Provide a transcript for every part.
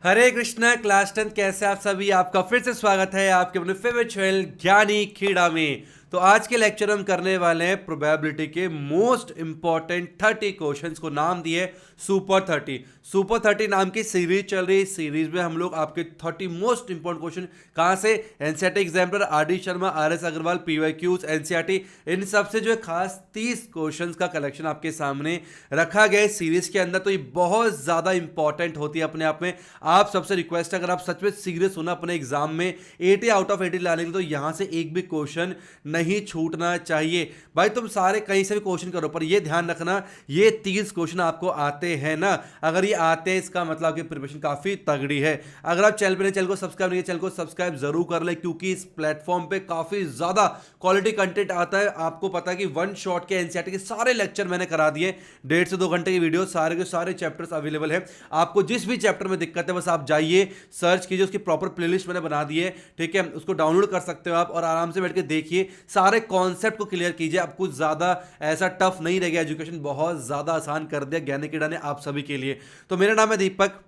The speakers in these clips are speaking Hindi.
हरे कृष्णा क्लास 10 कैसे आप सभी। आपका फिर से स्वागत है आपके अपने फेवरेट चैनल ज्ञानी खेड़ा में। तो आज के लेक्चर हम करने वाले हैं प्रोबेबिलिटी के मोस्ट इंपॉर्टेंट 30 क्वेश्चंस को नाम दिए सुपर 30। सुपर 30 नाम की सीरीज चल रही है। इस सीरीज में हम लोग आपके 30 मोस्ट इंपॉर्टेंट क्वेश्चन कहां से, NCERT examiner R D. Sharma, R S. Agarwal, PYQs, NCERT, इन सब से जो है खास 30 क्वेश्चंस का कलेक्शन आपके सामने रखा गया है सीरीज के अंदर। तो ये बहुत ज्यादा इंपॉर्टेंट होती है अपने आप में। आप सबसे रिक्वेस्ट है, अगर आप सच में सीरियस होना अपने एग्जाम में 80 आउट ऑफ 80 लाने के लिए, तो यहां से एक भी क्वेश्चन नहीं छूटना चाहिए। भाई तुम सारे कहीं से भी क्वेश्चन करो, पर ये ध्यान रखना ये 30 क्वेश्चन आपको आते हैं ना। अगर ये आते हैं इसका मतलब आपकी प्रिपरेशन काफी तगड़ी है। अगर आप चैनल पर चैनल को सब्सक्राइब नहीं, चैनल को सब्सक्राइब जरूर कर ले, क्योंकि इस प्लेटफॉर्म पे काफी ज्यादा क्वालिटी कंटेंट आता है। आपको पता है कि वन शॉट के एनसीईआरटी के सारे लेक्चर मैंने करा दिए, 1.5 से 2 घंटे की वीडियो, सारे के सारे चैप्टर्स अवेलेबल है। आपको जिस भी चैप्टर में दिक्कत है बस आप जाइए सर्च कीजिए, उसकी प्रॉपर प्लेलिस्ट मैंने बना दी है, ठीक है। उसको डाउनलोड कर सकते हो आप और आराम से बैठ के देखिए, सारे कॉन्सेप्ट को क्लियर कीजिए। अब कुछ ज्यादा ऐसा टफ नहीं रह गया, एजुकेशन बहुत ज्यादा आसान कर दिया ज्ञानी कीड़ा ने आप सभी के लिए। तो मेरा नाम है दीपक,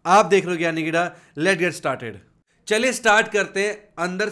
आप देख रहे हो ज्ञानी कीड़ा। Let's get started. चलिए स्टार्ट करते हैं। अंदर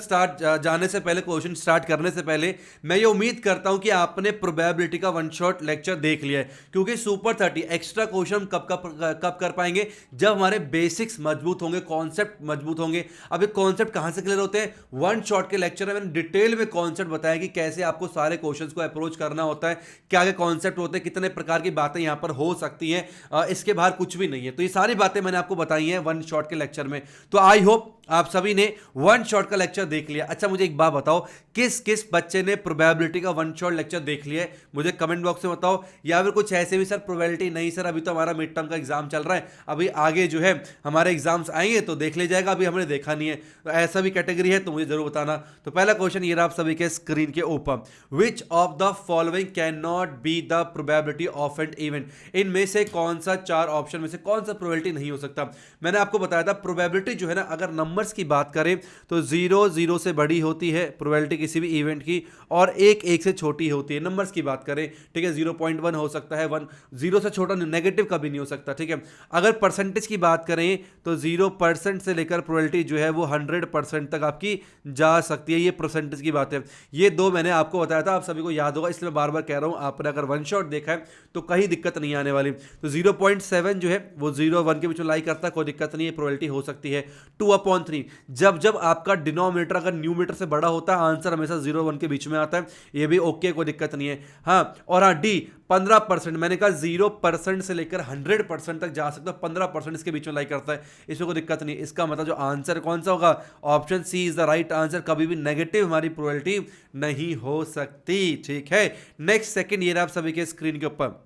जाने से पहले, क्वेश्चन स्टार्ट करने से पहले, मैं ये उम्मीद करता हूं कि आपने प्रोबेबिलिटी का वन शॉट लेक्चर देख लिया है, क्योंकि सुपर 30 एक्स्ट्रा क्वेश्चन कब कर पाएंगे, जब हमारे बेसिक्स मजबूत होंगे, कॉन्सेप्ट मजबूत होंगे। अब ये कॉन्सेप्ट कहां से क्लियर होते हैं, वन शॉट के लेक्चर में मैंने डिटेल में कॉन्सेप्ट बताया कि कैसे आपको सारे क्वेश्चंस को अप्रोच करना होता है, क्या क्या कॉन्सेप्ट होते हैं, कितने प्रकार की बातें यहां पर हो सकती हैं, इसके बाहर कुछ भी नहीं है। तो ये सारी बातें मैंने आपको बताई हैं वन शॉट के लेक्चर में। तो आई होप आप सभी ने वन शॉट का लेक्चर देख लिया। अच्छा मुझे एक बात बताओ, किस किस बच्चे ने प्रोबेबिलिटी का वन शॉट लेक्चर देख लिया है, मुझे कमेंट बॉक्स में बताओ। या फिर कुछ ऐसे भी, सर प्रोबेबिलिटी नहीं सर, अभी तो हमारा मिड टर्म का एग्जाम चल रहा है, अभी आगे जो है हमारे एग्जाम्स आएंगे तो देख ले जाएगा, अभी हमने देखा नहीं है। तो ऐसा भी कैटेगरी है तो मुझे जरूर बताना। तो पहला क्वेश्चन ये रहा आप सभी के स्क्रीन के ऊपर, which of the following can not be the probability of an event. इनमें से कौन सा, 4 ऑप्शन में से कौन सा प्रोबेबिलिटी नहीं हो सकता। मैंने आपको बताया था प्रोबेबिलिटी जो है ना, अगर नंबर्स की बात करें तो 0 से बड़ी होती है प्रोबेबिलिटी किसी भी इवेंट की, और 1 से छोटी होती है। नंबर्स की बात करें, ठीक है, 0.1 हो सकता है, 1 0 से छोटा नेगेटिव कभी नहीं हो सकता, ठीक है। अगर परसेंटेज की बात करें तो 0% से लेकर प्रोबेबिलिटी जो है वो 100% तक आपकी जा सकती है। ये परसेंटेज की बात है। ये 2 मैंने आपको बताया था, आप सभी को याद होगा, इसलिए मैं बार बार कह रहा हूं, आपने अगर वन शॉट देखा है तो कहीं दिक्कत नहीं आने वाली। तो 0.7 जो है वो 0-1 के बीच में लाई करता है, कोई दिक्कत नहीं है, प्रोबेबिलिटी हो सकती है। 2/3, जब जब आपका डिनोमिनेटर अगर न्यूमरेटर से बड़ा होता है, आंसर हमेशा 0-1 के बीच में आता है, ये भी ओके, कोई दिक्कत नहीं है। हाँ, और हाँ डी 15%, मैंने कहा 0% से लेकर 100% तक जा सकता है, 15% इसके बीच में लाई करता है, इसमें कोई दिक्कत नहीं। इसका मतलब जो आंसर कौन सा होगा, option C is the right answer. कभी भी नेगेटिव हमारी प्रोबेबिलिटी नहीं हो सकती, ठीक है। नेक्स्ट सेकंड ये रहा आप सभी के स्क्रीन के ऊपर,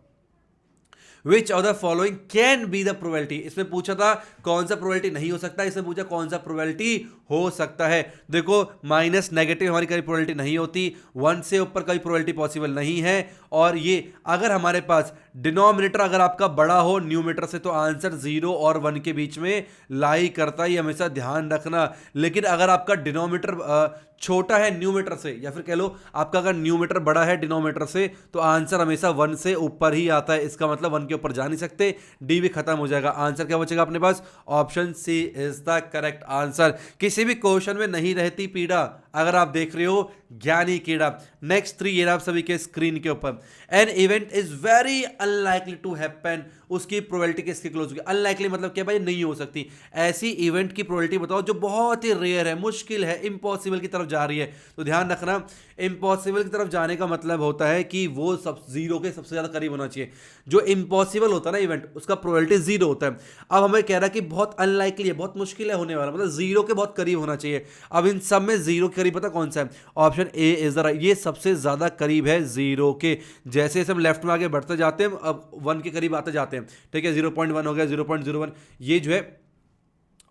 which of the following can be the probability. इसमें पूछा था कौन सा प्रोबेबिलिटी नहीं हो सकता, इसमें पूछा कौन सा प्रोबेबिलिटी हो सकता है। देखो माइनस नेगेटिव हमारी कभी प्रोबेबिलिटी नहीं होती, 1 से ऊपर कभी प्रोबेबिलिटी पॉसिबल नहीं है। और ये अगर हमारे पास डिनोमिनेटर अगर आपका बड़ा हो न्यूमरेटर से, तो आंसर 0 और 1 के बीच में लाई करता है, ये हमेशा ध्यान रखना। लेकिन अगर आपका डिनोमिनेटर छोटा है न्यूमरेटर से, या फिर कह लो आपका अगर न्यूमरेटर बड़ा है डिनोमिनेटर से, तो आंसर हमेशा 1 से ऊपर ही आता है। इसका मतलब 1 के ऊपर जा नहीं सकते, डी भी खत्म हो जाएगा। आंसर क्या बचेगा अपने पास, option C is the correct answer. किसी भी क्वेश्चन में नहीं रहती पीड़ा, अगर आप देख रहे हो ज्ञानी कीड़ा। नेक्स्ट 3 ये आप सभी के स्क्रीन के ऊपर, an event is very unlikely to happen, उसकी प्रोबेबिलिटी किसके क्लोज होगी। अनलाइकली मतलब क्या भाई, नहीं हो सकती। ऐसी इवेंट की प्रोबेबिलिटी बताओ जो बहुत ही रेयर है, मुश्किल है, इम्पॉसिबल की तरफ जा रही है। तो ध्यान रखना, इम्पॉसिबल की तरफ जाने का मतलब होता है कि वो सब 0 के सबसे ज्यादा करीब होना चाहिए। जो इम्पॉसिबल होता है ना इवेंट, उसका प्रोबेबिलिटी 0 होता है। अब हमें कह रहा है कि बहुत अनलाइकली है, बहुत मुश्किल है होने वाला, मतलब 0 के बहुत करीब होना चाहिए। अब इन सब में 0 के करीब पता कौन सा है, option A is the right, ये सबसे ज्यादा करीब है 0 के। जैसे जैसे हम लेफ्ट में आगे बढ़ते जाते हैं, अब 1 के करीब आते जाते हैं, ठीक है। 0.1 हो गया, 0.01, ये जो है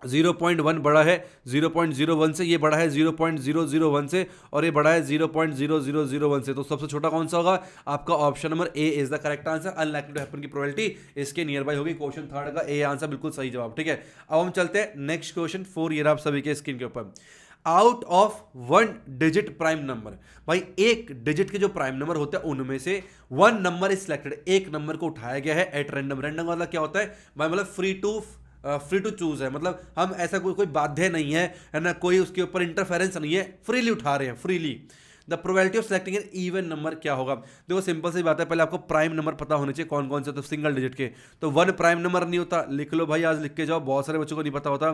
0.1 बड़ा है 0.01 से, ये बड़ा है 0.001 से, और ये बड़ा है 0.0001 से। तो सबसे छोटा कौन सा होगा, आपका option number A is the correct answer. Unlikely to happen की प्रोबेबिलिटी इसके नियर बाय होगी। क्वेश्चन 3 का ए आंसर बिल्कुल सही जवाब, ठीक है। अब हम चलते हैं नेक्स्ट क्वेश्चन 4, ये आप सभी के स्क्रीन के ऊपर, out of 1 digit prime number. भाई 1 डिजिट के जो प्राइम नंबर होते हैं उनमें से 1 नंबर इज सिलेक्टेड, एक नंबर को उठाया गया है एट रैंडम। रैंडम मतलब क्या होता है भाई, मतलब free to free to choose है, मतलब हम ऐसा कोई बाध्य नहीं है ना, कोई उसके ऊपर इंटरफेरेंस नहीं है, फ्रीली उठा रहे हैं, freely. The probability of selecting an even number क्या होगा? देखो सिंपल सी बात है, पहले आपको प्राइम नंबर पता होने चाहिए कौन कौन से, तो सिंगल डिजिट के, तो 1 प्राइम नंबर नहीं होता, लिख लो भाई, आज लिख के जाओ, बहुत सारे बच्चों को नहीं पता होता।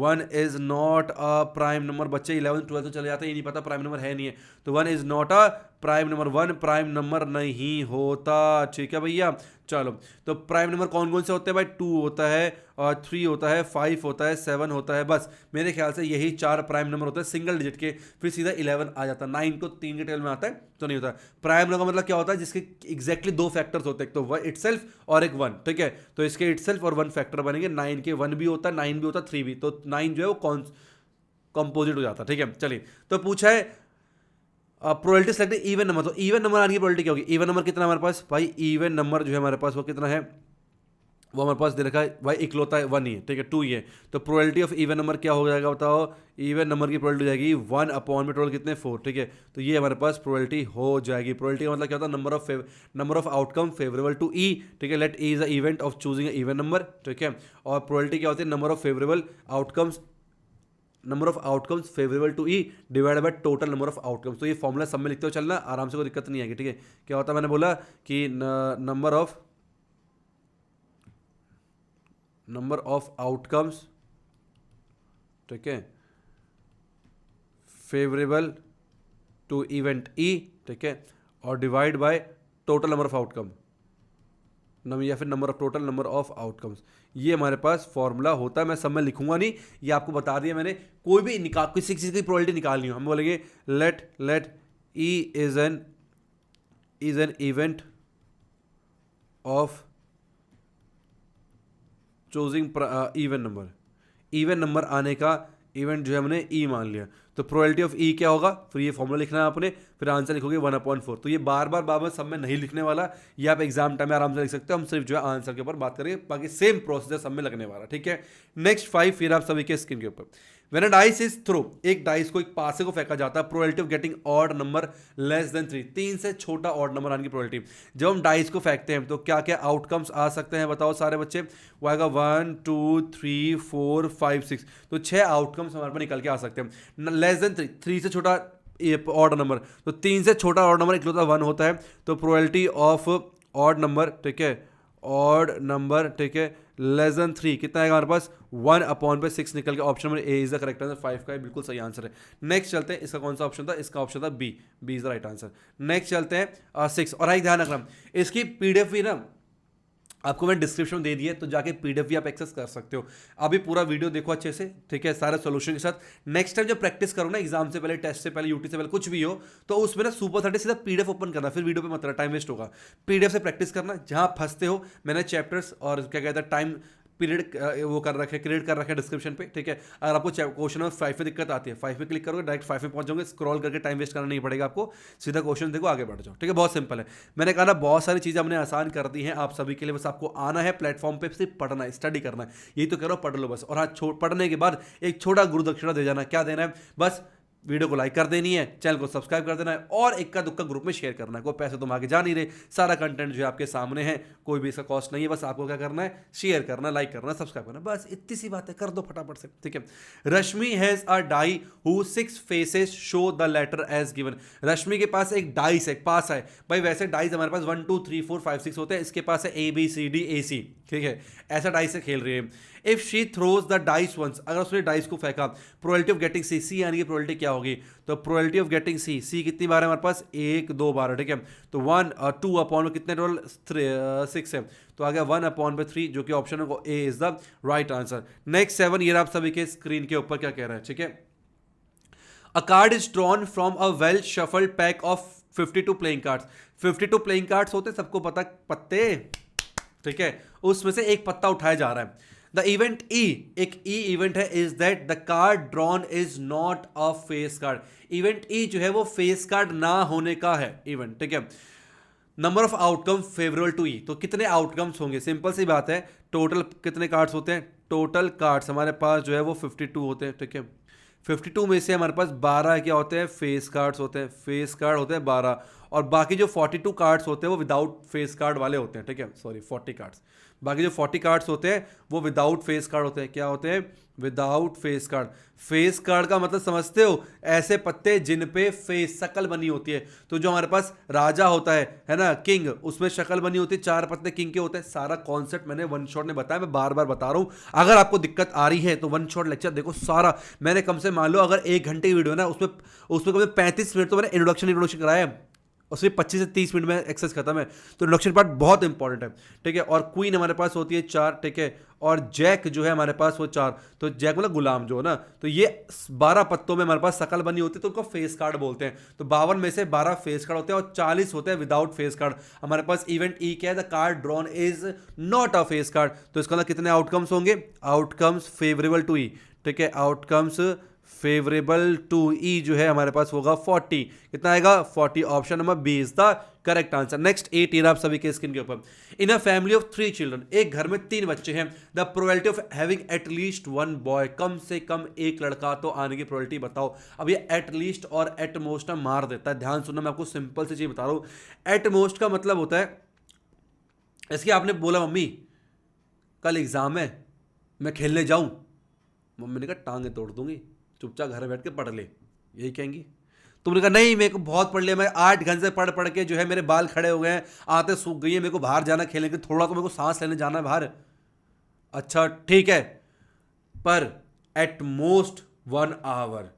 1 is not a prime number, बच्चे 11 12 तो चले जाते हैं, ये नहीं पता प्राइम नंबर है नहीं है, तो 1 is not a prime number, 1 prime number नहीं होता, ठीक है भैया। चलो, तो प्राइम नंबर कौन कौन से होते हैं भाई? 2 होता है, और 3 होता है, 5 होता है, 7 होता है, बस मेरे ख्याल से यही 4 प्राइम नंबर होते हैं सिंगल डिजिट के, फिर सीधा 11 आ जाता है। 9 को 3 के टेल में आता है तो नहीं होता। प्राइम नंबर का मतलब क्या होता है? जिसके एग्जैक्टली 2 फैक्टर्स होते हैं, एक तो 1 इटसेल्फ और एक 1, ठीक है, तो इसके इटसेल्फ और 1 फैक्टर बनेंगे। 9 के 1 भी होता है, 9 भी होता है, 3 भी, तो 9 जो है वो कंपोजिट हो जाता है, ठीक है। चलिए, तो पूछा है प्रोबेबिलिटी सेलेक्ट इवन नंबर, तो इवन नंबर आने की प्रोबेबिलिटी क्या होगी? इवन नंबर कितना हमारे पास भाई? इवन नंबर जो है हमारे पास वो कितना है, वो हमारे पास दे रखा है भाई, इकलौता है 1 ही है, ठीक है, 2 ही है, तो प्रोबेबिलिटी ऑफ इवन नंबर क्या हो जाएगा बताओ? इवन नंबर की प्रोबेबिलिटी हो जाएगी 1 अपॉन में टोटल कितने 4, ठीक है, तो ये हमारे पास प्रोबेबिलिटी हो जाएगी। प्रोबेबिलिटी का मतलब क्या होता है? Number of outcome favourable to E, ठीक है, let E is the event of choosing even number, ठीक है, और प्रोबेबिलिटी क्या होती है? Number of outcomes favourable to E divide by total number of outcomes. तो ये फॉर्मूला सब में लिखते हुए चलना, आराम से, कोई दिक्कत नहीं आएगी, ठीक है। क्या होता है? मैंने बोला कि नंबर ऑफ आउटकम्स, ठीक है, फेवरेबल टू इवेंट ई, ठीक है, और divide by total number of outcome, या फिर टोटल नंबर ऑफ आउटकम्स, ये हमारे पास फॉर्मूला होता है। मैं सब में लिखूंगा नहीं, ये आपको बता दिया मैंने। कोई भी किसी चीज़ की प्रोबेबिलिटी निकालनी हो, हम बोलेंगे let E is an event of choosing even number आने का इवेंट जो है हमने ई मान लिया, तो प्रोबेबिलिटी ऑफ ई क्या होगा? फिर ये फॉर्मूला लिखना है आपने, फिर आंसर लिखोगे 1/4। तो ये बार बार सब में नहीं लिखने वाला, ये आप एग्जाम टाइम में आराम से लिख सकते हो, हम सिर्फ जो है आंसर के ऊपर बात करेंगे, बाकी सेम प्रोसीजर सब में लगने वाला, ठीक है। नेक्स्ट 5 फिर आप सभी के स्क्रीन के ऊपर, when a dice is throw, एक डाइस को एक पासे को फेंका जाता है, probability of getting odd number less than 3, 3 से छोटा ऑड नंबर आने की प्रोबेबिलिटी। जब हम डाइस को फेंकते हैं तो क्या क्या आउटकम्स आ सकते हैं बताओ सारे बच्चे? वो आएगा 1 2 3 4 5 6, तो 6 आउटकम्स हमारे पास निकल के आ सकते हैं। लेस देन 3 से छोटा ऑड नंबर, तो 3 से छोटा ऑड नंबर इकलौता 1 होता है, तो प्रोबेबिलिटी ऑफ ऑड नंबर, ठीक है, ऑड नंबर, ठीक है, लेस देन 3 कितना आएगा हमारे पास? 1/6 निकल के option number A is the correct answer, 5 का बिल्कुल सही आंसर है। नेक्स्ट चलते हैं, इसका कौन सा ऑप्शन था? इसका ऑप्शन था B is the right answer. Next चलते हैं 6, और ध्यान रखना इसकी पीडीएफ भी ना आपको मैंने डिस्क्रिप्शन में दे दिया है, तो जाके पीडीएफ भी आप एक्सेस कर सकते हो। अभी पूरा वीडियो देखो अच्छे से, ठीक है, सारे सॉल्यूशन के साथ। नेक्स्ट टाइम जब प्रैक्टिस करो ना, एग्जाम से पहले, टेस्ट से पहले, यूटी से पहले, कुछ भी हो, तो उसमें ना सुपर 30 सीधा पीडीएफ ओपन करना, फिर वीडियो पे मत, टाइम वेस्ट होगा। पीडीएफ से प्रैक्टिस करना, जहां फंसते हो मैंने चैप्टर्स और क्या कहता है टाइम पीरियड वो कर रखे, क्रिएट कर रखे डिस्क्रिप्शन पे, ठीक है। अगर आपको क्वेश्चन नंबर 5 में दिक्कत आती है, 5 में क्लिक करोगे, डायरेक्ट 5 में पहुंच जाओगे, स्क्रॉल करके टाइम वेस्ट करना नहीं पड़ेगा आपको, सीधा क्वेश्चन देखो, आगे बढ़ जाओ, ठीक है, बहुत सिंपल है। मैंने कहा ना, बहुत सारी चीज़ें हमने आसान कर दी हैं आप सभी के लिए, बस आपको आना है प्लेटफॉर्म पे, सिर्फ पढ़ना है, स्टडी करना है, यही तो करो, पढ़ लो बस। और हाँ, पढ़ने के बाद एक छोटा गुरु दक्षिणा दे जाना। क्या देना है? बस वीडियो को लाइक कर देनी है, चैनल को सब्सक्राइब कर देना है, और इक्का दुक्का ग्रुप में शेयर करना है। कोई पैसे तुम आगे जा नहीं रहे, सारा कंटेंट जो है आपके सामने है, कोई भी इसका कॉस्ट नहीं है, बस आपको क्या करना है? शेयर करना, लाइक करना, सब्सक्राइब करना, बस इतनी सी बात है, कर दो फटाफट से, ठीक है। Rashmi has a die who 6 faces show the letter as given. Rashmi के पास एक डाइस है, पास है भाई, वैसे डाइस हमारे पास 1 2 3 4 5 6 होते हैं, इसके पास है ABCD AC, ठीक है, ऐसा डाइस से खेल रही है। If she throws the dice once, अगर उसने डाइस को फेंका, प्रोबेबिलिटी ऑफ गेटिंग सी यानी कि प्रोबेबिलिटी क्या होगी? तो प्रोबेबिलिटी ऑफ गेटिंग सी कितनी बार है हमारे पास? 1 2 बार, ठीक है, तो 1 2 अपॉन में कितने टोटल 6 है, तो आ गया 1/3, जो कि ऑप्शन है A is the right answer. Next 7, ये आप सभी के स्क्रीन के ऊपर क्या कह रहा है, ठीक है। अ card is drawn from a well shuffled pack of 52 playing cards. 52 playing cards होते, सबको पता, पत्ते, ठीक है, उसमें से एक पत्ता उठाया जा रहा है। द इवेंट ई, एक ई इवेंट है, is that the card drawn is not a face card. Event E जो है वो फेस कार्ड ना होने का है इवेंट, ठीक है। Number of outcome favourable to E, तो कितने आउटकम्स होंगे? सिंपल सी बात है, टोटल कितने कार्ड्स होते हैं? टोटल कार्ड्स हमारे पास जो है वो 52 होते हैं, ठीक है। 52 में से हमारे पास 12 क्या होते हैं? फेस कार्ड्स होते हैं, फेस कार्ड होते हैं 12, और बाकी जो 42 कार्ड्स होते हैं वो विदाउट फेस कार्ड वाले होते हैं, ठीक है, सॉरी 40 कार्ड्स, बाकी जो 40 कार्ड्स होते हैं वो विदाउट फेस कार्ड होते हैं। क्या होते हैं? Without face card. Face card का मतलब समझते हो? ऐसे पत्ते जिन पे फेस, शक्ल बनी होती है। तो जो हमारे पास राजा होता है ना, किंग, उसमें शक्ल बनी होती है, 4 पत्ते किंग के होते हैं। सारा कॉन्सेप्ट मैंने वन शॉट में बताया, मैं बार बार बता रहा हूं। अगर आपको दिक्कत आ रही है तो वन शॉट लेक्चर देखो सारा। मैंने कम से मान लो अगर 1 घंटे की वीडियो है ना, उसमें उसमें कम से 35 मिनट तो मैंने इंट्रोडक्शन कराया है, और सिर्फ 25 से 30 मिनट में एक्सेस खत्म है। तो इंट्रोडक्शन पार्ट बहुत इंपॉर्टेंट है, ठीक है। और क्वीन हमारे पास होती है 4, ठीक है। और जैक जो है हमारे पास वो 4। तो जैक मतलब गुलाम जो है ना, तो ये 12 पत्तों में हमारे पास शकल बनी होती है, तो उनको फेस कार्ड बोलते हैं। तो 52 में से 12 फेस कार्ड होते हैं और 40 होते हैं विदाउट फेस कार्ड। हमारे पास इवेंट ई क्या है? The card drawn is not a face card. तो इसका मतलब कितने आउटकम्स होंगे? आउटकम्स फेवरेबल टू ई, ठीक है। आउटकम्स फेवरेबल टू ई जो है हमारे पास होगा 40। कितना आएगा? 40। Option number B is the correct answer. Next 18 आप सभी के स्क्रीन के ऊपर। In a family of 3 children, एक घर में 3 बच्चे हैं, the probability of having at least 1 boy, कम से कम एक लड़का तो आने की प्रोबेबिलिटी बताओ। अब ये एट लीस्ट और एट मोस्ट ना मार देता है। ध्यान सुनना, मैं आपको सिंपल सी चीज बता रहा हूं। एट मोस्ट का मतलब होता है, इसके आपने बोला मम्मी कल एग्जाम है, मैं खेलने जाऊं, मम्मी ने कहा टांगे तोड़ दूंगी, चुपचाप घर में बैठ के पढ़ ले, यही कहेंगी। तुमने कहा नहीं मेरे को बहुत पढ़ लिया, मैं 8 घंटे पढ़ पढ़ के जो है मेरे बाल खड़े हो गए हैं, आते सूख गई है, मेरे को बाहर जाना खेलने के, थोड़ा तो मेरे को सांस लेने जाना है बाहर। अच्छा ठीक है, पर at most 1 hour,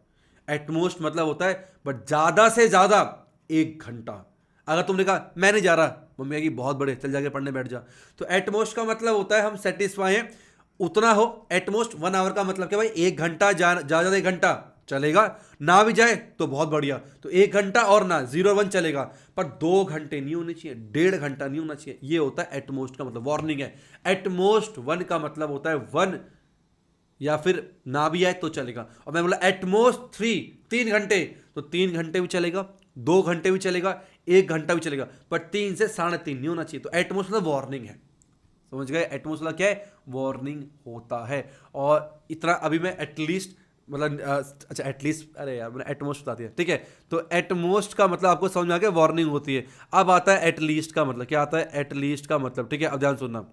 at most मतलब होता है बट ज्यादा से ज्यादा 1 घंटा। अगर तुमने कहा मैं नहीं जा रहा, मम्मी कहेगी बहुत बड़े, चल जाके पढ़ने बैठ जा। तो एट मोस्ट का मतलब होता है हम सेटिस्फाई हैं उतना हो। एटमोस्ट 1 आवर का मतलब क्या भाई? 1 घंटा, ज्यादा 1 घंटा चलेगा, ना भी जाए तो बहुत बढ़िया। तो 1 घंटा और ना 0 और 1 चलेगा, पर 2 घंटे नहीं होने चाहिए, 1.5 घंटा नहीं होना चाहिए। ये होता है एटमोस्ट का मतलब। वार्निंग है, एटमोस्ट 1 का मतलब होता है 1, या फिर ना भी आए तो चलेगा। और मैं बोला एटमोस्ट 3 घंटे, तो 3 घंटे भी चलेगा, 2 घंटे भी चलेगा, 1 घंटा भी चलेगा, पर 3 से 3.5 नहीं होना चाहिए। तो एटमोस्ट मतलब वार्निंग है, समझ गए? एटमोस्ट मतलब क्या है? वार्निंग होता है। और इतना अभी मैं एटलीस्ट मतलब अच्छा एटलीस्ट, अरे यार मैंने एटमोस्ट बता दिया, ठीक है। तो एटमोस्ट का मतलब आपको समझ में आ गया, वार्निंग होती है। अब आता है एटलीस्ट का मतलब। क्या आता है? एटलीस्ट का मतलब, ठीक है। अब ध्यान सुनना,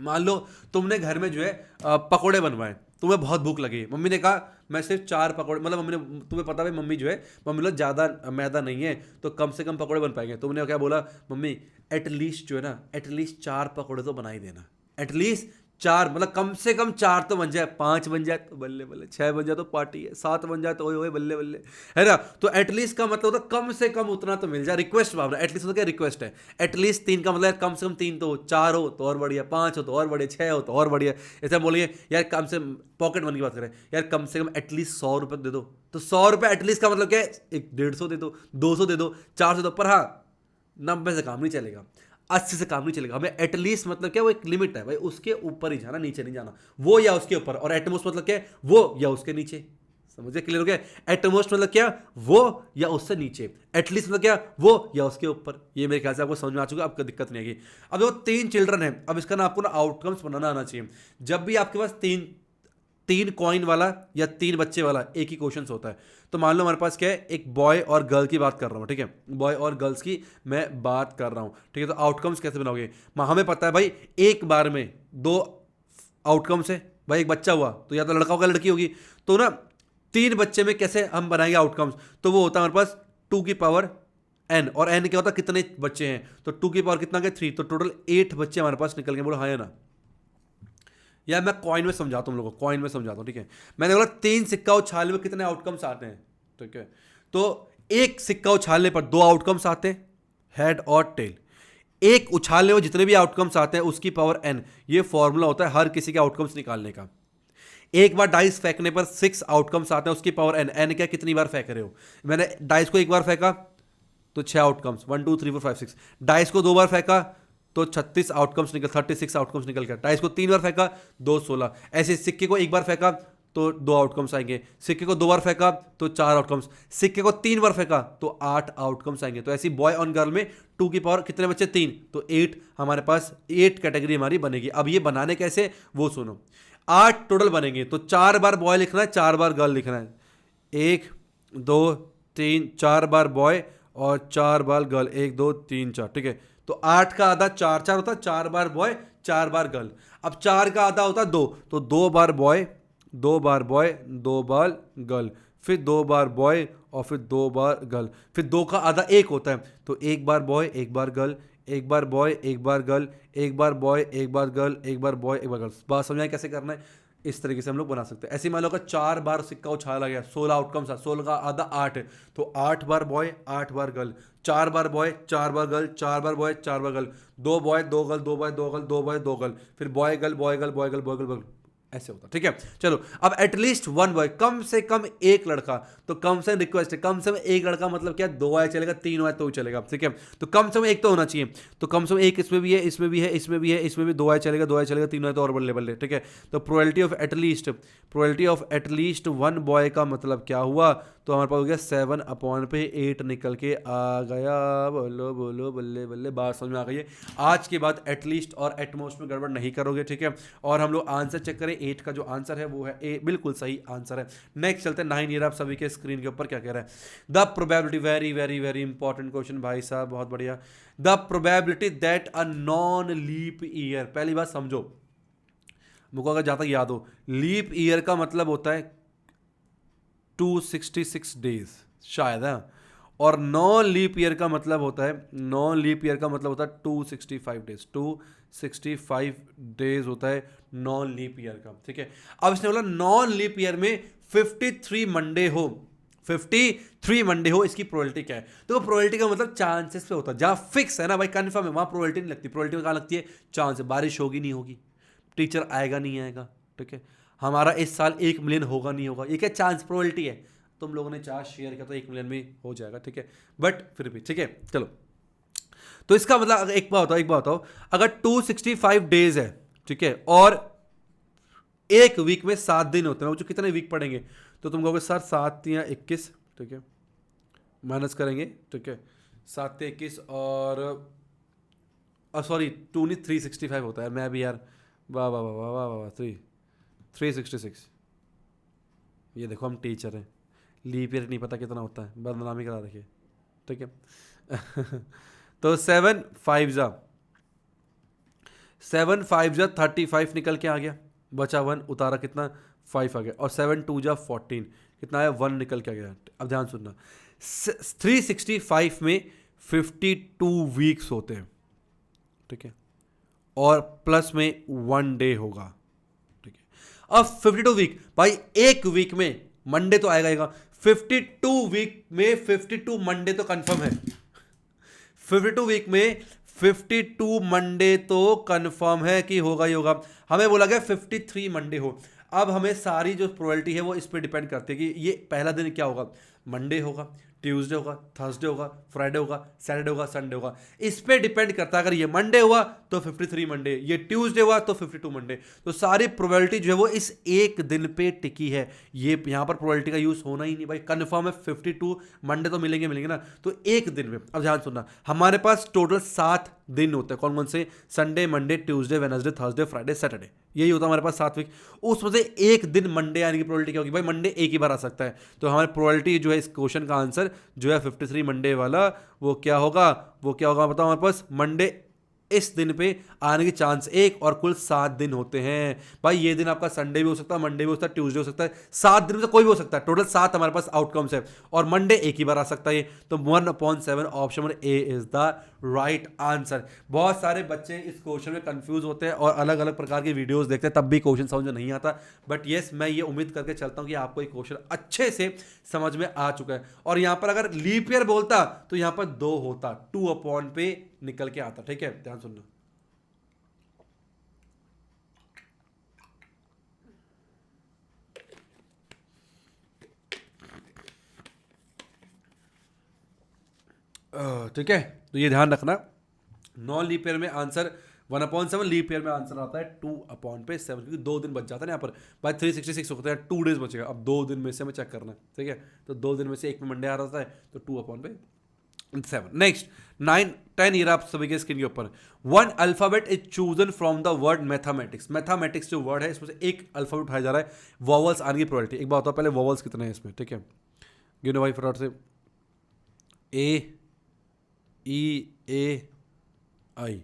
मान लो तुमने घर में जो है पकोड़े बनवाए, तुम्हें बहुत भूख लगी, मम्मी ने कहा मैं सिर्फ 4 पकोड़े, मतलब मम्मी ने, तुम्हें पता है मम्मी जो है, मम्मी लोग ज़्यादा मैदा नहीं है तो कम से कम पकोड़े बन पाएंगे। तुमने क्या बोला? मम्मी एटलीस्ट जो है ना, एटलीस्ट 4 पकोड़े तो बना ही देना। एटलीस्ट 4 मतलब कम से कम 4 तो बन जाए, 5 बन जाए तो बल्ले बल्ले, 6 बन जाए तो पार्टी है, 7 बन जाए तो ओए ओए बल्ले बल्ले, है ना। तो एटलीस्ट का मतलब होता है कम से कम उतना तो मिल जाए, रिक्वेस्ट भावना। एटलीस्ट तो क्या रिक्वेस्ट है। एटलीस्ट 3 का मतलब कम से कम 3 तो हो, 4 हो तो और बढ़िया, 5 हो तो और बढ़िया, 6 हो तो और बढ़िया। ऐसा बोलिए यार, कम से पॉकेट मनी की बात करें यार, कम से कम एटलीस्ट 100 रुपये दे दो। तो 100 रुपये एटलीस्ट का मतलब क्या है? 150 दे दो, 200 दे दो, 400 दे दो, पर हाँ 90 से काम नहीं चलेगा, 80 से काम नहीं चलेगा। हमें एटलीस्ट मतलब क्या? वो एक लिमिट है भाई, उसके ऊपर ही जाना, नीचे नहीं जाना, वो या उसके ऊपर। और एटमोस्ट मतलब क्या है? वो या उसके नीचे। समझे? क्लियर हो गया? एटमोस्ट मतलब क्या? वो या उससे नीचे। एटलीस्ट मतलब क्या? वो या उसके ऊपर। ये मेरे ख्याल से आपको समझ में आ चुका, आपको दिक्कत नहीं आएगी। अब देखो 3 चिल्ड्रन है, अब इसका ना आपको ना आउटकम्स बनाना आना चाहिए। जब भी आपके पास 3 कॉइन वाला या 3 बच्चे वाला एक ही क्वेश्चन होता है, तो मान लो हमारे पास क्या है, एक बॉय और गर्ल की बात कर रहा हूँ, ठीक है। बॉय और गर्ल्स की मैं बात कर रहा हूँ, ठीक है। तो आउटकम्स कैसे बनाओगे? हमें पता है भाई एक बार में 2 आउटकम्स है भाई, एक बच्चा हुआ तो या तो लड़का होगा लड़की होगी, तो ना 3 बच्चे में कैसे हम बनाएंगे आउटकम्स? तो वो होता है हमारे पास 2 की पावर n, और n क्या होता है? कितने बच्चे हैं, तो 2 की पावर कितना गया? 3, तो टोटल 8 बच्चे हमारे पास निकल गए। बोलो हाँ या ना? यार मैं कॉइन में समझाता हूँ लोगों को, कॉइन में समझाता हूँ, ठीक है। मैंने बोला 3 सिक्का उछालने में कितने आउटकम्स आते हैं, ठीक है। तो एक सिक्का उछालने पर 2 आउटकम्स आते हैं, हेड और टेल। एक उछालने में जितने भी आउटकम्स आते हैं उसकी पावर n। ये फॉर्मूला होता है हर किसी के आउटकम्स निकालने का। एक बार डाइस फेंकने पर 6 आउटकम्स आते हैं, उसकी पावर n। n क्या? कितनी बार फेंक रहे हो? मैंने डाइस को एक बार फेंका तो 6 आउटकम्स, 1 2 3 4 5 6। डाइस को 2 बार फेंका तो 36 आउटकम्स निकल, 36 आउटकम्स निकल गया। डाइस को 3 बार फेंका 2 16। ऐसे सिक्के को एक बार फेंका तो 2 आउटकम्स आएंगे, सिक्के को 2 बार फेंका तो 4 आउटकम्स, सिक्के को 3 बार फेंका तो 8 आउटकम्स आएंगे। तो ऐसी बॉय और गर्ल में 2 की पावर कितने बच्चे? 3, तो 8 हमारे पास, 8 कैटेगरी हमारी बनेगी। अब ये बनाने कैसे वो सुनो। 8 टोटल बनेंगे, तो 4 बार बॉय लिखना है, 4 बार गर्ल लिखना है। 1 2 3 4 बार बॉय और 4 बार गर्ल, 1 2 3 4, ठीक है। तो 8 का आधा 4 4 होता है, 4 बार बॉय 4 बार गर्ल। अब 4 का आधा होता है 2, तो 2 बार बॉय, 2 बार बॉय, 2 बार गर्ल, फिर 2 बार बॉय और फिर 2 बार गर्ल, फिर 2 का आधा 1 होता है, तो 1 बार बॉय 1 बार गर्ल, 1 बार बॉय 1 बार गर्ल, 1 बार बॉय 1 बार गर्ल, 1 बार बॉय 1 बार गर्ल। बात समझाएं कैसे करना है? इस तरीके से हम लोग बना सकते हैं। ऐसे मान लो अगर 4 बार सिक्का उछाला गया, 16 आउटकम्स है, 16 का आधा 8 है, तो 8 बार बॉय 8 बार गर्ल, 4 बार बॉय 4 बार गर्ल, 4 बार बॉय 4 बार girl, 2 boy 2 girl, 2 boy 2 girl, 2 boy 2 girl, फिर boy girl boy girl boy girl boy girl boy girl, ऐसे होता। ठीक है, चलो अब एटलीस्ट 1 बॉय, कम से कम एक लड़का, तो कम से रिक्वेस्ट है, कम से कम एक लड़का मतलब क्या, 2 आए चलेगा, 3 आए तो चलेगा। ठीक है, तो कम से कम एक तो होना चाहिए, तो कम से कम एक इसमें भी है, इसमें भी है, इसमें भी है, इसमें भी 2 आए चलेगा, 2 आए चलेगा, 3 आए तो और बल्ले बल्ले। ठीक है, तो प्रोबेबिलिटी ऑफ एटलीस्ट 1 बॉय का मतलब क्या हुआ, तो हमारे पास हो गया 7/8 निकल के आ गया। बोलो बोलो बल्ले बल्ले, बात समझ में आ गई है। आज के बाद एटलीस्ट और एटमोस्ट में गड़बड़ नहीं करोगे। ठीक है, और हम लोग आंसर चेक करें, 8 का जो आंसर है वो है ए, बिल्कुल सही आंसर है। नेक्स्ट चलते हैं 9 ईयर। आप सभी के स्क्रीन के ऊपर क्या कह रहा है? The probability, very very very important question भाई साहब, बहुत बढ़िया। The probability that a non leap year, पहली बात समझो, मुझको अगर जहां तक याद हो, लीप ईयर का मतलब होता है 266 डेज शायद है, और नॉन लीप ईयर का मतलब होता है, नॉन लीप ईयर का मतलब होता है 265 डेज, 265 डेज होता है नॉन लीप ईयर का। ठीक है, अब इसने बोला नॉन लीप ईयर में 53 मंडे हो, 53 मंडे हो, इसकी प्रोबेबिलिटी क्या है? तो प्रोबेबिलिटी का मतलब चांसेस पे होता है, जहां फिक्स है ना भाई, कंफर्म है, वहां प्रोबेबिलिटी नहीं लगती। प्रोबेबिलिटी में कहां लगती है? चांस है, बारिश होगी नहीं होगी, टीचर आएगा नहीं आएगा, ठीक है, हमारा इस साल 1 मिलियन होगा नहीं होगा, ये क्या चांस, प्रोबेबिलिटी है। तुम लोगों ने 4 शेयर किया तो 1 मिलियन में हो जाएगा। ठीक है, बट फिर भी ठीक है, चलो। तो इसका मतलब एक बात बताओ, अगर 265 डेज है, ठीक है, और एक वीक में 7 दिन होते हैं, जो कितने वीक पड़ेंगे, तो तुम कहोगे सर 7 या 21, ठीक है, माइनस करेंगे, ठीक है, 7 या 21 और सॉरी 2 नहीं 365 होता है, मैं भी यार, वाह वाह वाह वाह वाह वाह, 366। ये देखो हम टीचर हैं, लीप ईयर नहीं पता कितना होता है, बदनामी करा रखिए। ठीक है तो 7 5 जा 35 निकल के आ गया, बचा 1, उतारा कितना 5 आ गया, और 7 2 जा 14 कितना आया 1 निकल के आ गया। अब ध्यान सुनना, 365 में 52 वीक्स होते हैं, ठीक है, और प्लस में 1 डे होगा। ठीक है, अब 52 वीक भाई, एक वीक में मंडे तो आएगा, 52 वीक में 52 मंडे तो कंफर्म है, 52 वीक में 52 मंडे तो कंफर्म है कि होगा ही होगा। हमें बोला गया 53 मंडे हो। अब हमें सारी जो प्रोबेबिलिटी है वो इस पर डिपेंड करती है कि ये पहला दिन क्या होगा, मंडे होगा, ट्यूसडे होगा, थर्सडे होगा, फ्राइडे होगा, सैटरडे होगा, संडे होगा, इस पे डिपेंड करता है। अगर ये मंडे हुआ तो 53 मंडे, ये ट्यूसडे हुआ तो 52 मंडे। तो सारी प्रोबेबिलिटी जो है वो इस एक दिन पे टिकी है। ये यहां पर प्रोबेबिलिटी का यूज होना ही नहीं भाई, कंफर्म है 52 मंडे तो मिलेंगे ना, तो एक दिन में। अब ध्यान सुनना, हमारे पास टोटल 7 दिन होते हैं, कौन कौन से? Sunday, Monday, Tuesday, Wednesday, Thursday, Friday, Saturday, यही होता है हमारे पास 7 वीक। उसमें से एक दिन मंडे आने की प्रोबेबिलिटी क्या होगी भाई? मंडे एक ही बार आ सकता है, तो हमारी प्रोबेबिलिटी जो है इस क्वेश्चन का आंसर जो है 53 मंडे वाला, वो क्या होगा बताओ हमारे पास मंडे इस दिन पे आने की चांस 1, और कुल 7 दिन होते हैं भाई। ये दिन आपका संडे भी हो सकता है, मंडे भी हो सकता है, ट्यूसडे हो सकता है, 7 दिन में से कोई भी हो सकता है। टोटल 7 हमारे पास आउटकम्स है, और मंडे एक ही बार आ सकता है। तो 1/7 option number A is the right answer. बहुत सारे बच्चे इस क्वेश्चन में कंफ्यूज होते हैं और अलग अलग प्रकार की वीडियोस देखते हैं, तब भी क्वेश्चन समझ में नहीं आता। बट येस, मैं ये उम्मीद करके चलता हूं कि आपको ये क्वेश्चन अच्छे से समझ में आ चुका है। और यहां पर अगर लीप ईयर बोलता तो यहां पर 2 होता, 2 पे निकल के आता। ठीक है, ध्यान सुनना। ठीक है, तो ये ध्यान रखना, नॉन लीप ईयर में आंसर 1/7, लीप ईयर में आंसर आता है 2/7, क्योंकि 2 दिन बच जाता है ना यहाँ पर भाई। 366 होता है, 2 डेज बचेगा। अब 2 दिन में से हमें चेक करना है, ठीक है, तो 2 दिन में से एक में मंडे आ रहा है, तो 2/7। नेक्स्ट 9-10 ईयर आप सभी के स्क्रीन के ऊपर। 1 alphabet is chosen from the word mathematics. Mathematics जो वर्ड है, इसमें से एक अल्फाबेट उठाया जा रहा है, वॉवल्स आने की प्रोबेबिलिटी। एक बात बताओ पहले, वॉवल्स कितने हैं इसमें? ठीक है, गिनो भाई फटाफट से। ए, ई, ए, आई,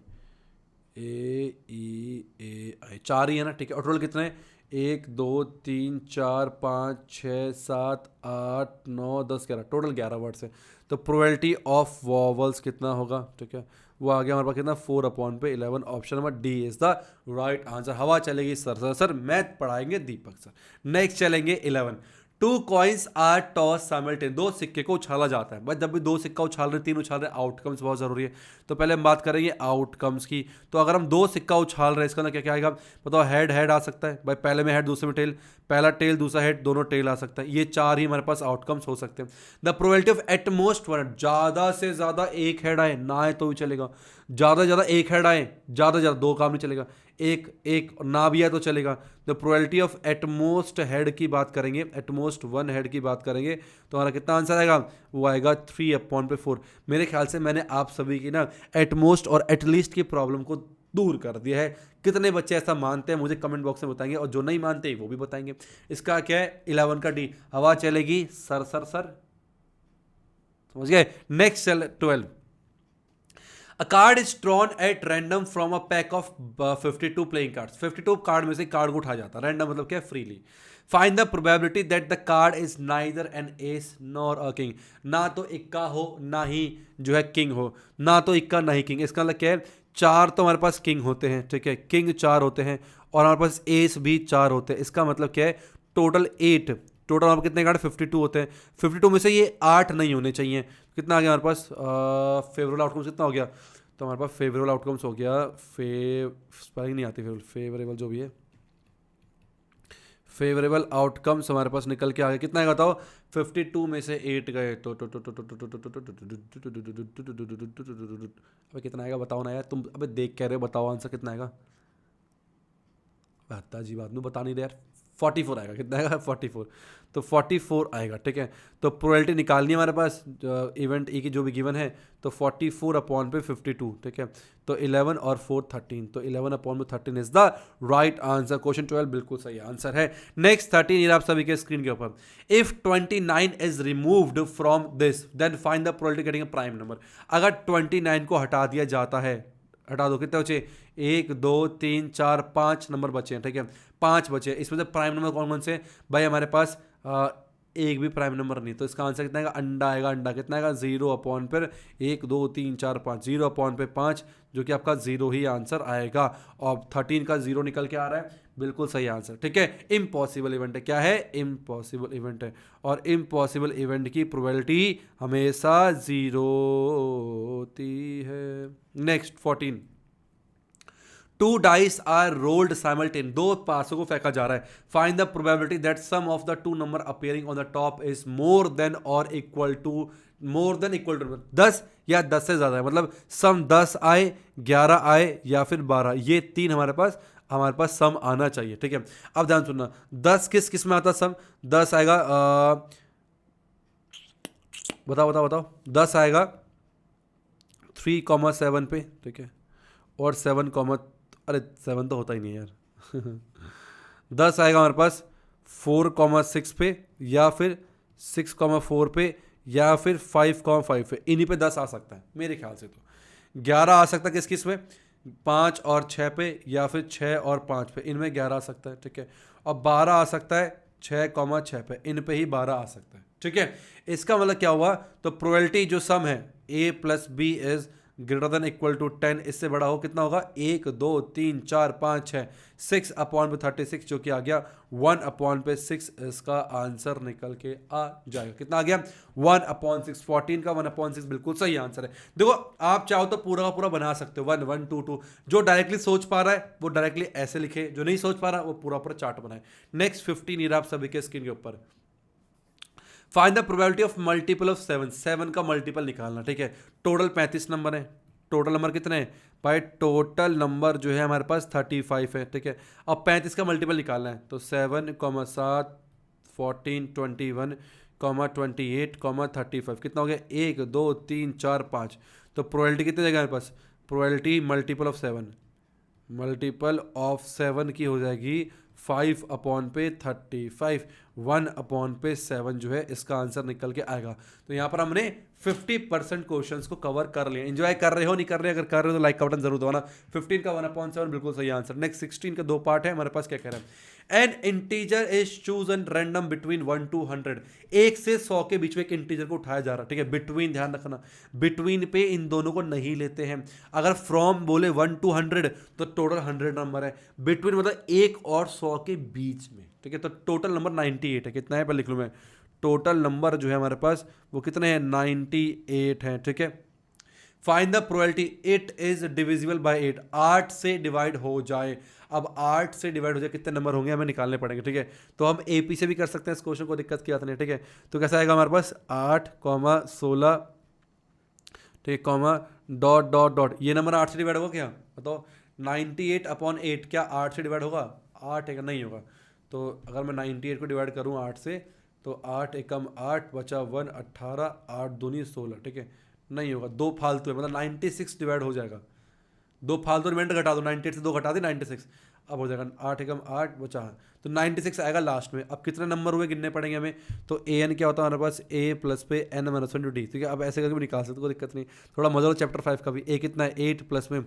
AEAI, 4 ही है ना, ठीक है। और टोटल कितने, 1 2 3 4 5 6 7 8 9 10 11, टोटल 11 वर्ड्स है। तो प्रोबेबिलिटी ऑफ वॉवल्स कितना होगा, ठीक है, वो आ गया हमारे पास कितना, 4/11। Option number D is the right answer. हवा चलेगी सर मैथ पढ़ाएंगे दीपक सर। नेक्स्ट चलेंगे 11। 2 कॉइन्स आर टॉस साइमल्टेनियस, 2 सिक्के को उछाला जाता है। बस जब भी 2 सिक्का उछाल रहे, 3 उछाल रहे, आउटकम्स बहुत जरूरी है। तो पहले हम बात करेंगे आउटकम्स की। तो अगर हम 2 सिक्का उछाल रहे हैं, इसका अंदर क्या क्या आएगा बताओ, हेड हेड आ सकता है भाई, पहले में हेड दूसरे में टेल, पहला टेल दूसरा हेड, दोनों टेल आ सकता है। ये 4 ही हमारे पास आउटकम्स हो सकते हैं। The probability of at most one, ज्यादा से ज्यादा एक हेड आए ना आए तो भी चलेगा, ज्यादा से ज्यादा एक हेड आए, ज्यादा से ज्यादा 2 काम नहीं चलेगा, एक ना भी आए तो चलेगा। The probability of at most head की बात करेंगे, एटमोस्ट 1 हेड की बात करेंगे, तो हमारा कितना आंसर आएगा, वो आएगा 3/4। मेरे ख्याल से मैंने आप सभी की ना एटमोस्ट और एटलीस्ट की प्रॉब्लम को दूर कर दिया है। कितने बच्चे ऐसा मानते हैं मुझे कमेंट बॉक्स में बताएंगे, और जो नहीं मानते वो भी बताएंगे। इसका क्या है, 11 का डी, हवा चलेगी सर, समझ गए। नेक्स्ट चल 12। A card is drawn at random from a pack of 52 playing cards. 52 card में से कार्ड को उठाया जाता है, रैंडम मतलब क्या, freely. Find the probability that the card is neither an ace nor a king, ना तो इक्का हो ना ही जो है किंग हो, ना तो इक्का ना ही किंग। इसका मतलब क्या है, 4 तो हमारे पास किंग होते हैं, ठीक है, किंग 4 होते हैं, और हमारे पास एस भी 4 होते हैं। इसका मतलब क्या है, टोटल 8, टोटल हमारे कितने कार्ड 52 होते हैं। 52 में से ये 8 नहीं होने चाहिए। कितना आ गया हमारे पास, फेवरेबल आउटकम्स कितना हो गया, तो हमारे पास फेवरेबल आउटकम्स हो गया, स्पेलिंग नहीं आती, फेवरेबल जो भी है, फेवरेबल आउटकम्स हमारे पास निकल के आ गए। कितना है बताओ, 52 में से 8 गए तो अबे कितना आएगा बताओ ना यार, तुम अबे देख कह रहे हो, बताओ आंसर कितना आएगा। बता जी बात, बता नहीं रहे यार, 44 आएगा। कितना आएगा, 44। तो 44 आएगा, ठीक है। तो प्रोबेबिलिटी निकालनी है हमारे पास इवेंट ई की जो भी गिवन है, तो 44/52, ठीक है। तो 11 और 4 13, तो 11/13 is the right answer. Question 12 बिल्कुल सही आंसर है। नेक्स्ट 13, ये आप सभी के स्क्रीन के ऊपर। If 29 is removed from this then find the probability getting a prime number. अगर 29 को हटा दिया जाता है, हटा दो, कितने बचे, 1 2 3 4 5 नंबर बचे हैं, ठीक है, 5 बचे। इसमें से प्राइम नंबर कौन कौन से, भाई हमारे पास एक भी प्राइम नंबर नहीं, तो इसका आंसर कितना आएगा, अंडा आएगा। अंडा कितना आएगा, 0/1 2 3 4 5, 0/5, जो कि आपका 0 ही आंसर आएगा। और 13 का 0 निकल के आ रहा है, बिल्कुल सही आंसर, ठीक है। इम्पॉसिबल इवेंट है, क्या है, इम्पॉसिबल इवेंट है, और इम्पॉसिबल इवेंट की प्रोबेबिलिटी हमेशा 0 होती है। Next 14। 2 dice are rolled simultaneous, 2 पासों को फेंका जा रहा है। Find the probability that sum of the 2 number appearing on the top is more than और इक्वल टू 10 या 10 से ज्यादा है। मतलब सम 10 आए, 11 आए या फिर 12, ये 3 हमारे पास सम आना चाहिए, ठीक है। अब ध्यान सुनना, 10 किस में आता सम, 10 आएगा बताओ 10 आएगा 3,7 पे, ठीक है, और 7, अरे 7 तो होता ही नहीं है यार 10 आएगा हमारे पास 4,6 पे, या फिर 6,4 पे, या फिर 5,5 पे, इन्हीं पे 10 आ सकता है मेरे ख्याल से। तो 11 आ सकता है किस में, 5 और 6 पे, या फिर 6 और 5 पे, इनमें 11 आ सकता है, ठीक है। और 12 आ सकता है 6,6 पे, इन पे ही 12 आ सकता है, ठीक है। इसका मतलब क्या हुआ, तो प्रोबेबिलिटी जो सम है a + b is greater than equal to 10, इससे बड़ा हो कितना होगा, 1 2 3 4 5 6, 6/36, जो कि आ गया 1/6। इसका आंसर निकल के आ जाएगा, कितना आ गया, 1/6। 14 का 1/6 बिल्कुल सही आंसर है। देखो आप चाहो तो पूरा का पूरा बना सकते हो, 1 1 2 2। जो डायरेक्टली सोच पा रहा है वो डायरेक्टली ऐसे लिखे, जो नहीं सोच पा रहा वो पूरा पूरा चार्ट बनाए। नेक्स्ट 15, ये आप सभी के स्क्रीन के ऊपर। Find the probability of multiple of 7, 7 का मल्टीपल निकालना, ठीक है। टोटल 35 नंबर है, टोटल नंबर कितने हैं भाई, टोटल नंबर जो है हमारे पास 35 है, ठीक है। अब 35 का मल्टीपल निकालना है, तो 7, 7, 14, 21, 28, 35, कितना हो गया, 1 2 3 4 5। तो प्रोबेबिलिटी कितनी जगह हमारे पास, प्रोबेबिलिटी मल्टीपल ऑफ 7 की हो जाएगी 5 अपॉन पे 35, 1 अपॉन पे 7 जो है इसका आंसर निकल के आएगा। तो यहाँ पर हमने 50% क्वेश्चंस को कवर कर लिया। एंजॉय कर रहे हो नहीं कर रहे, अगर कर रहे हो तो लाइक का बटन जरूर दबाना। 15 का 1/7 बिल्कुल सही आंसर। नेक्स्ट 16 के 2 पार्ट है हमारे पास। क्या कह रहे हैं? N integer is chosen random between 1 to 100। 1 से 100 के बीच में एक इंटीजर को उठाया जा रहा है, ठीक है। बिटवीन ध्यान रखना, बिटवीन पे इन दोनों को नहीं लेते हैं। अगर फ्रॉम बोले 1 to 100 तो टोटल 100 नंबर है। बिटवीन मतलब 1 और 100 के बीच में, ठीक है। तो टोटल नंबर 98 है। कितना है पर लिख लूँ मैं, टोटल नंबर जो है हमारे पास वो कितने हैं, 98 हैं, ठीक है। Find the probability it is divisible by 8, 8 से डिवाइड हो जाए। अब 8 से डिवाइड हो जाए कितने नंबर होंगे हमें निकालने पड़ेंगे, ठीक है। तो हम एपी से भी कर सकते हैं इस क्वेश्चन को, दिक्कत की बात नहीं, ठीक है। तो कैसा आएगा हमारे पास 8, 16, ठीक, कॉमा डॉट डॉट डॉट। ये नंबर 8 से डिवाइड होगा क्या बताओ? 98 अपॉन 8 क्या 8 से डिवाइड होगा? 8 है नहीं होगा। तो अगर मैं 98 को डिवाइड करूँ 8 से तो 8 एकम 8 बचा 1, 18, 8 दूनी 16, ठीक है। नहीं होगा, 2 फालतू है, मतलब 96 डिवाइड हो जाएगा। 2 फालतू रिमाइंडर घटा दो, 98 से 2 घटा दी 96, अब हो जाएगा 8 एकम 8 बचा, तो 96 आएगा लास्ट में। अब कितने नंबर हुए गिनने पड़ेंगे हमें। तो ए एन क्या होता है हमारे पास, ए प्लस पे एन माइनस 1 डी, ठीक है। अब ऐसे करके भी निकाल सकते, कोई दिक्कत नहीं। थोड़ा मजा लो चैप्टर 5 का भी। ए कितना है 8 प्लस में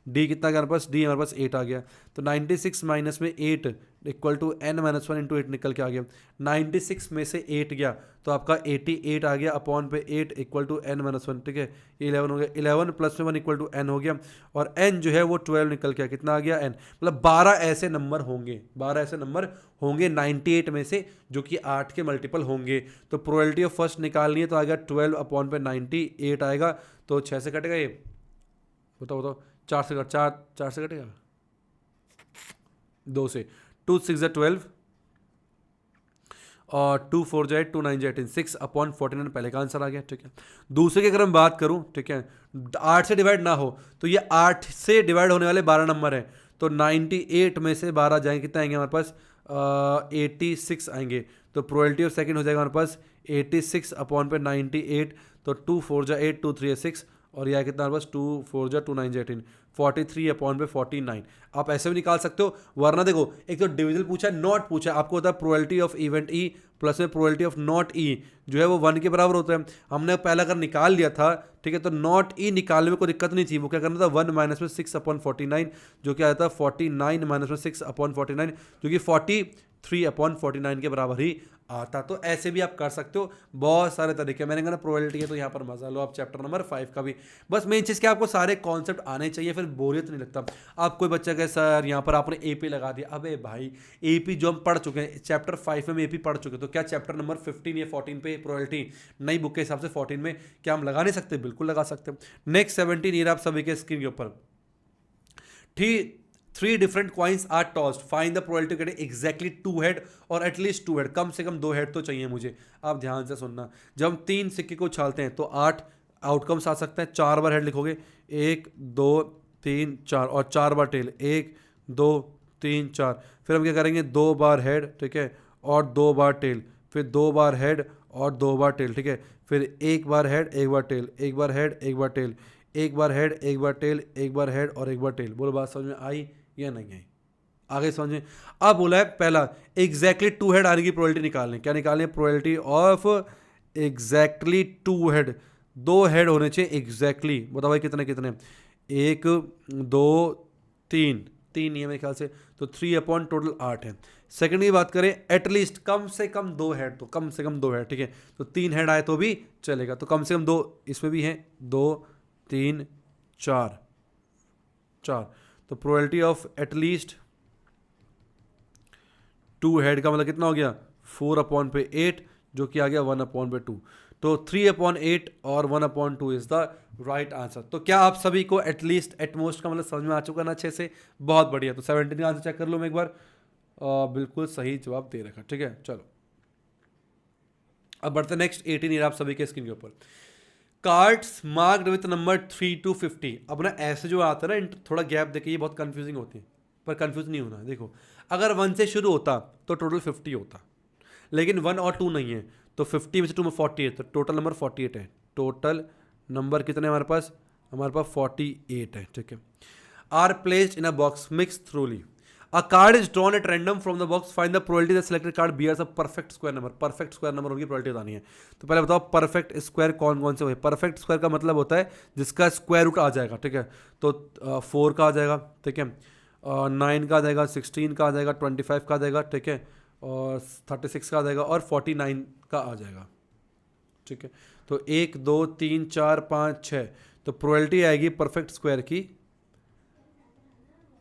डी कितना हमारे पास, डी हमारे पास 8 आ गया। तो 96 माइनस में 8 equal to N minus 1 into 8 निकल के आ गया। 96 में से 8 गया तो आपका 88 आ गया अपॉन पे 8 इक्वल टू एन माइनस 1, ठीक है। ये 11 हो गया, 11 प्लस में 1 इक्वल टू एन हो गया, और एन जो है वो 12 निकल के कितना आ गया एन। मतलब 12 ऐसे नंबर होंगे, 12 ऐसे नंबर होंगे 98 में से जो कि 8 के मल्टीपल होंगे। तो प्रोबेबिलिटी ऑफ फर्स्ट निकालनी है तो आ गया 12 अपॉन पे 98 आएगा। तो 6 से कटेगा ये, बताओ बताओ, 4 से कट, 4 से कटेगा 2 से, 2 6 है 12 और 2 4 जाए 2 9 जाए 18, 6 अपॉन 49 पहले का आंसर आ गया, ठीक है। दूसरे की अगर हम बात करूं, ठीक है, 8 से डिवाइड ना हो तो ये 8 से डिवाइड होने वाले 12 नंबर हैं। तो 98 में से 12 जाएंगे, कितना आएंगे हमारे पास 86 आएंगे। तो प्रोबेबिलिटी ऑफ सेकंड हो जाएगा हमारे पास 86 अपॉन पे 98। तो 2 4 जा 8, 2 3 6, और यह कितना हमारे पास 2 4 जा 2 9 जा 18, 43 अपॉन पे 49। आप ऐसे भी निकाल सकते हो, वरना देखो एक तो डिविजन पूछा है, नॉट पूछा है, आपको होता है probability of event E plus में प्रोबेबिलिटी ऑफ नॉट ई जो है वो 1 के बराबर होता है। हमने पहला अगर निकाल लिया था, ठीक है, तो नॉट ई निकालने में कोई दिक्कत नहीं थी। वो क्या करना था 1 माइनस में 6 अपॉन 49, जो क्या आता है 49 माइनस में 6 अपॉन 49, जो कि 43 अपॉन 49 के बराबर ही आता। तो ऐसे भी आप कर सकते हो, बहुत सारे तरीके। मैंने कहा ना प्रोबेबिलिटी है तो यहाँ पर मजा लो आप चैप्टर नंबर 5 का भी। बस मेन चीज़ क्या, आपको सारे कॉन्सेप्ट आने चाहिए, फिर बोरियत नहीं लगता। आप कोई बच्चा कहे सर यहाँ पर आपने एपी लगा दिया, अबे भाई एपी जो हम पढ़ चुके हैं चैप्टर 5 में एपी पढ़ चुके हैं, तो क्या चैप्टर नंबर 15 या 14 पे प्रोबेबिलिटी नई बुक के हिसाब से 14 में क्या हम लगा नहीं सकते? बिल्कुल लगा सकते हैं। नेक्स्ट 17 ईयर आप सभी के स्क्रीन के ऊपर, ठीक, 3 different coins are tossed, find the probability to get exactly 2 head और एटलीस्ट 2 हेड। कम से कम 2 हेड तो चाहिए मुझे। आप ध्यान से सुनना, जब हम 3 सिक्के को उछालते हैं तो 8 आउटकम्स आ सकते हैं। 4 बार हेड लिखोगे, 1 2 3 4, और 4 बार टेल, 1 2 3 4। फिर हम क्या करेंगे 2 बार हेड, ठीक है, और 2 बार टेल, फिर 2 बार हेड और 2 बार टेल, ठीक है। फिर 1 बार हेड 1 बार टेल, 1 बार हेड 1 बार टेल, 1 बार हेड 1 बार टेल, 1 बार हेड और 1 बार टेल। बोलो बात समझ में आई या नहीं आई? आगे समझें। अब बोला है पहला एग्जैक्टली 2 हेड आने की प्रोबेबिलिटी निकालनी। क्या निकालनी है? Probability of exactly 2 head, 2 head होने चाहिए एग्जैक्टली। बताओ भाई कितने कितने, 1 2 3, 3 नहीं है मेरे ख्याल से, तो 3 अपॉन टोटल 8 है। सेकंड की बात करें, एटलीस्ट कम से कम 2 हेड, तो कम से कम 2 हेड, ठीक है। तो 3 हेड आए तो भी चलेगा, तो कम से कम 2 इसमें भी हैं, 2 3 4 4। तो प्रोबेबिलिटी ऑफ एटलीस्ट 2 हेड का मतलब कितना हो गया 4 अपॉन पे 8, जो कि आ गया 1 अपॉन पे 2। तो 3 अपॉन 8 और 1 upon 2 is the right answer. तो क्या आप सभी को एटलीस्ट एटमोस्ट का मतलब समझ में आ चुका ना अच्छे से? बहुत बढ़िया। तो 17 का आंसर चेक कर लो मैं एक बार, बिल्कुल सही जवाब दे रखा, ठीक है। चलो अब बढ़ते नेक्स्ट 18 आप सभी के स्क्रीन के ऊपर। Cards marked with number 3 to 50। अब ना ऐसे जो आता है ना, थोड़ा गैप देखिए, ये बहुत कंफ्यूजिंग होती है, पर कंफ्यूज नहीं होना। देखो अगर 1 से शुरू होता तो टोटल 50 होता, लेकिन 1 और 2 नहीं है, तो 50 में से 2 में 48, तो टोटल नंबर 48 है। टोटल नंबर कितने हमारे पास 48 है, ठीक है। Are placed in a box mix thoroughly. A card is drawn at random from the box, find the probability that selected card bears a perfect square number. Perfect square number उनकी प्रोबेबिलिटी बतानी है। तो पहले बताओ परफेक्ट स्क्वायर कौन कौन से हुए। परफेक्ट स्क्वायर का मतलब होता है जिसका स्क्वायर रूट आ जाएगा, ठीक है। तो 4 का आ जाएगा, ठीक है, 9 का आ जाएगा, 16 का आ जाएगा, 25 का आ जाएगा, ठीक है, और 36 का आ जाएगा, और 49 का आ जाएगा, ठीक है। तो 1 2 3 4 5 6, तो प्रोबेबिलिटी आएगी परफेक्ट स्क्वायर की,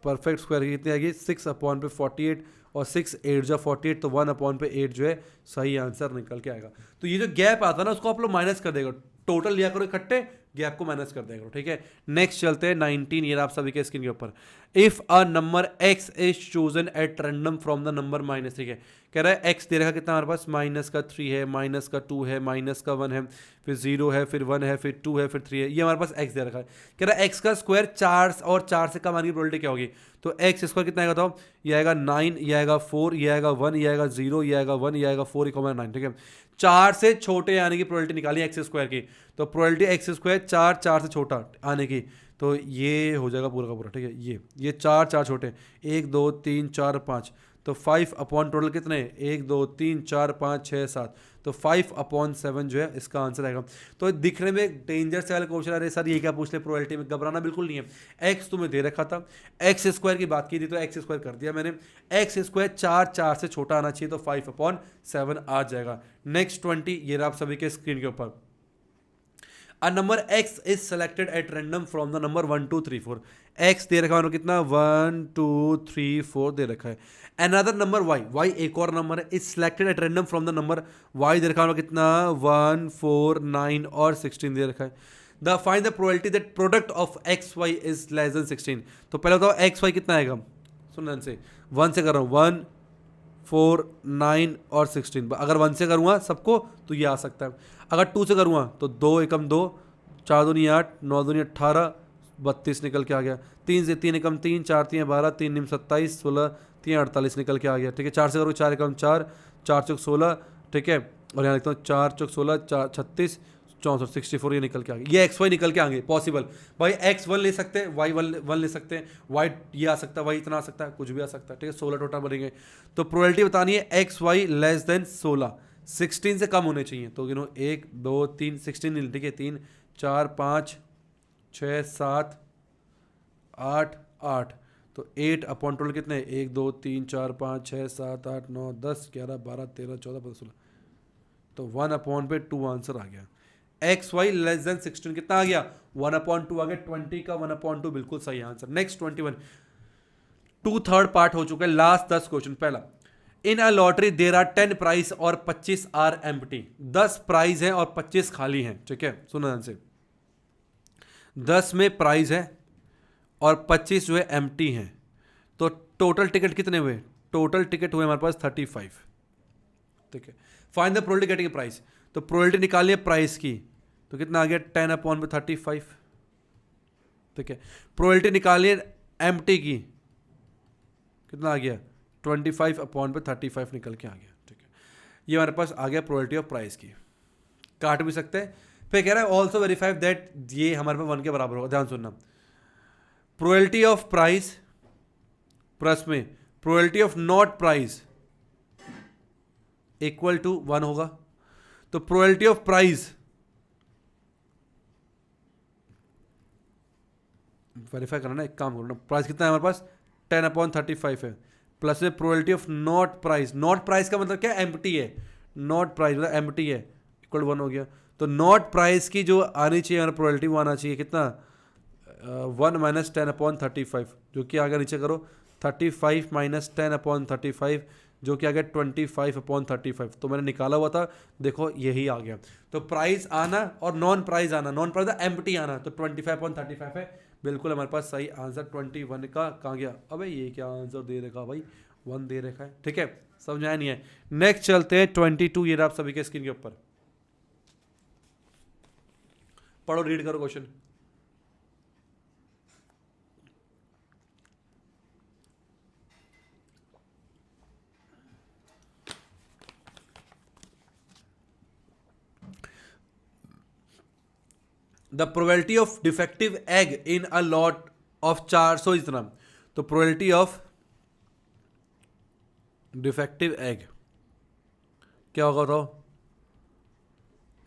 परफेक्ट स्क्वायर की कितनी आएगी 6/48, और 6 8 जो 48, तो 1/8 जो है सही आंसर निकल के आएगा। तो ये जो गैप आता है ना उसको आप लोग माइनस कर देगा, टोटल लिया करो इकट्ठे, गैप को माइनस कर देगा, ठीक है। नेक्स्ट चलते हैं 19, ये आप सभी के स्क्रीन के ऊपर। If a number x is chosen at random from the number minus, ठीक है, कह रहा है x दे रखा कितना हमारे पास, माइनस का 3 है, माइनस का 2 है, माइनस का 1 है, फिर 0 है, फिर 1 है, फिर 2 है, फिर 3 है, ये हमारे पास x दे रखा है। कह रहा है x का स्क्वायर 4 और 4 से कम आने की प्रोबेबिलिटी क्या होगी। तो x स्क्वायर कितना आएगा, तो ये आएगा 9, ये आएगा 4, ये आएगा 1, ये आएगा 0, ये आएगा 1, ये आएगा 4, 9, ठीक है। 4 से छोटे आने की प्रोबेबिलिटी निकाली एक्स स्क्वायर की, तो प्रोबेबिलिटी एक्स स्क्वायर 4 से छोटा आने की, तो ये हो जाएगा पूरा का पूरा, ठीक है। ये 4 छोटे, 1 2 3 4 5, तो 5 अपॉन टोटल कितने, 1 2 3 4 5 6 7, तो 5/7 जो है इसका आंसर आएगा। तो दिखने में डेंजर से वाले क्वेश्चन, अरे सर ये क्या पूछ ले, प्रोबेबिलिटी में घबराना बिल्कुल नहीं है। एक्स तुम्हें दे रखा था, एक्स स्क्वायर की बात की थी तो एक्स स्क्वायर कर दिया मैंने, एक्स स्क्वायर 4 से छोटा आना चाहिए, तो 5/7 आ जाएगा। नेक्स्ट 20, ये रहा आप सभी के स्क्रीन के ऊपर। A number x is selected at random from the number 1 2 3 4, x दे रखा है कितना 1 2 3 4 दे रखा है। Another number y एक और नंबर है, is selected at random from the number y दे रखा है कितना 1 4 9 और 16 दे रखा है। The find the probability that product of x y is less than 16। तो पहले बताओ x y कितना आएगा, सुन से 1 से कर रहा हूँ, 1 4 9 और 16, अगर 1 से करूँगा सबको तो ये आ सकता है, अगर 2 से करूँगा तो 2 एकम 2, 4 दूनी 8, 9 दूनी 18, 32 निकल के आ गया। 3 से 3 एकम 3, 4 3 12, 3 निम 27, 16 3 48 निकल के आ गया, ठीक है। 4 से करूँ 4 एकम 4, 4 चौक 16, ठीक है, और यहाँ लिखता हूँ 4 चौक 16, 4 36 64 64, ये निकल के आ गया, ये एक्स वाई निकल के आएंगे पॉसिबल। भाई एक्स 1 ले सकते हैं, वाई 1 ले सकते हैं, वाई ये आ सकता है, वाई इतना आ सकता है, कुछ भी आ सकता है, ठीक है। 16 टोटल बनेंगे, तो प्रोबेबिलिटी बतानी है एक्स वाई लेस देन 16, 16 से कम होने चाहिए। तो 1 2 3 16, ठीक है, 3 4 5 6 7 8 8, तो 8 अपॉन टोटल कितने 1 2 3 4 5 6 7 8 9 10 11 12 13 14 15 16, तो 1/2 आंसर आ गया। एक्स वाई लेस देन 16 कितना आ गया 1/2 आ गया, 20 का 1/2 बिल्कुल सही आंसर। नेक्स्ट 21, 2/3 पार्ट हो चुका है, लास्ट 10 क्वेश्चन। पहला, in a lottery there are 10 prize और 25 आर एम्प्टी, 10 प्राइज है और 25 खाली हैं, ठीक है। सुनो ध्यान से, 10 में प्राइज है और 25 जो है एम्प्टी हैं, तो टोटल टिकट कितने हुए, टोटल टिकट हुए हमारे पास 35, ठीक है। Find the probability getting price, तो प्रोबेबिलिटी निकालिए प्राइस की, तो कितना आ गया 10/35, ठीक है। प्रोबेबिलिटी निकालिए एम्प्टी की, कितना आ गया 25/35 निकल के आ गया, ठीक है। ये हमारे पास आ गया प्रोबेबिलिटी ऑफ प्राइस की, काट भी सकते हैं। फिर कह रहा है ऑल्सो वेरीफाई दैट, ये हमारे पास 1 के बराबर होगा, ध्यान सुनना। प्रोबेबिलिटी ऑफ प्राइस प्लस में probability of not price equal to 1 होगा, तो प्रोबेबिलिटी ऑफ प्राइस वेरीफाई करना, एक काम करना, प्राइस कितना है हमारे पास 10/35 है, प्लस में probability of not price, not price का मतलब क्या है एम्प्टी है, नॉट प्राइस मतलब एम्प्टी है, इक्वल 1 हो गया। तो नॉट प्राइस की जो आनी चाहिए हमारा प्रोबेबिलिटी वो आना चाहिए कितना 1 - 10/35, जो कि आगे नीचे करो 35 - 10/35, जो कि आ गया 25/35, तो मैंने निकाला हुआ था, देखो यही आ गया। तो प्राइस आना और नॉन प्राइस आना, नॉन प्राइस एम्प्टी आना, तो 25/35 है, बिल्कुल हमारे पास सही आंसर 21 का कहाँ गया। अबे ये क्या आंसर दे रखा भाई, 1 दे रखा है, ठीक है, समझाया नहीं है। नेक्स्ट चलते हैं 22, ये आप सभी के स्क्रीन के ऊपर, पढ़ो रीड करो question. The probability of defective egg in a lot of 400 इतना, तो प्रोबेबिलिटी ऑफ डिफेक्टिव एग क्या होगा बताओ?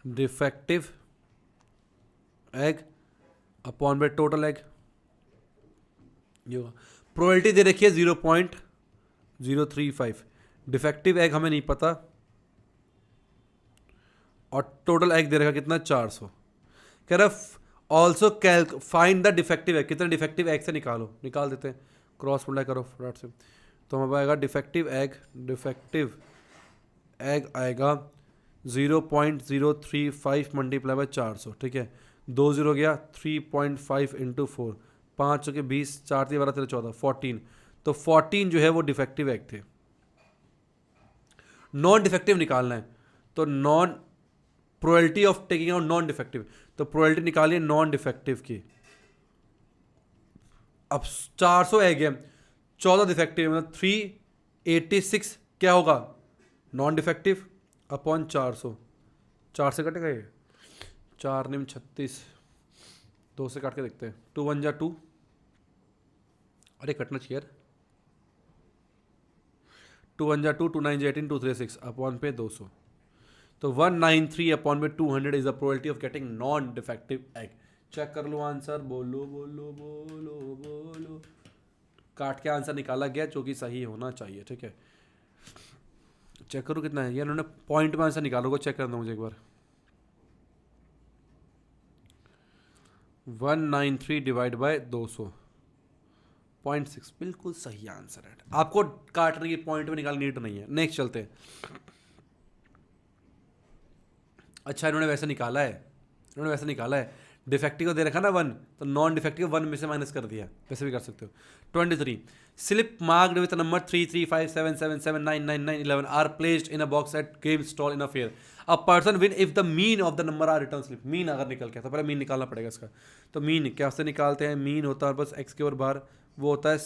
Defective egg upon by total egg, ये होगा। प्रोबेबिलिटी दे रखी है 0.035, डिफेक्टिव एग हमें नहीं पता, और टोटल एग दे रखा कितना 400। कह रहा also Calc find the defective egg, कितना डिफेक्टिव एग से निकालो, निकाल देते हैं, क्रॉस मल्टीप्लाई करो फटाफट से। तो हमें आएगा डिफेक्टिव एग आएगा 0.035 मल्टीप्लाई बाय 400, ठीक है। 2 0 गया, 3.5 इंटू 4, 5 के 20, 4 3 12 13 14, 14। तो 14 जो है वो डिफेक्टिव एग थे। नॉन डिफेक्टिव निकालना है, तो non probability of taking out non defective, तो प्रोबेबिलिटी निकालिए नॉन डिफेक्टिव की। अब 400 एग है, 14 डिफेक्टिव, मतलब 386 क्या होगा नॉन डिफेक्टिव अपॉन 400, 4 से कटेगा ये, 4 निम 36, 2 से काट के देखते हैं, 2 1 जा 2, अरे कटना चाहिए, 2 1 जा 2, 2 9 जा 18, 2 3 6 अपॉन पे 200। तो 193 अपॉन पे 200 is the probability of getting non defective egg. Check कर लो आंसर, बोलो बोलो बोलो बोलो। काट के आंसर निकाला गया जो कि सही होना चाहिए, ठीक है। चेक करो कितना है, ये उन्होंने पॉइंट में आंसर निकालो, चेक करना मुझे एक बार। 193 डिवाइड बाय 200.6 बिल्कुल सही आंसर है। आपको काटने की पॉइंट में निकालनी नीड नहीं है। नेक्स्ट चलते हैं। अच्छा इन्होंने वैसे निकाला है, डिफेक्टिव को दे रखा ना 1, तो नॉन डिफेक्टिव 1 में से माइनस कर दिया, वैसे भी कर सकते हो। 23 slip marked with number 3 3 5 7 7 7 9 9 9 11 are placed in a box at game stall in a fair, a person win if the mean of the number are return slip. Mean अगर निकल गया तो पहले मीन निकालना पड़ेगा इसका। तो मीन कैसे निकालते हैं? मीन होता है बस एक्स के ऊपर बार, वो होता है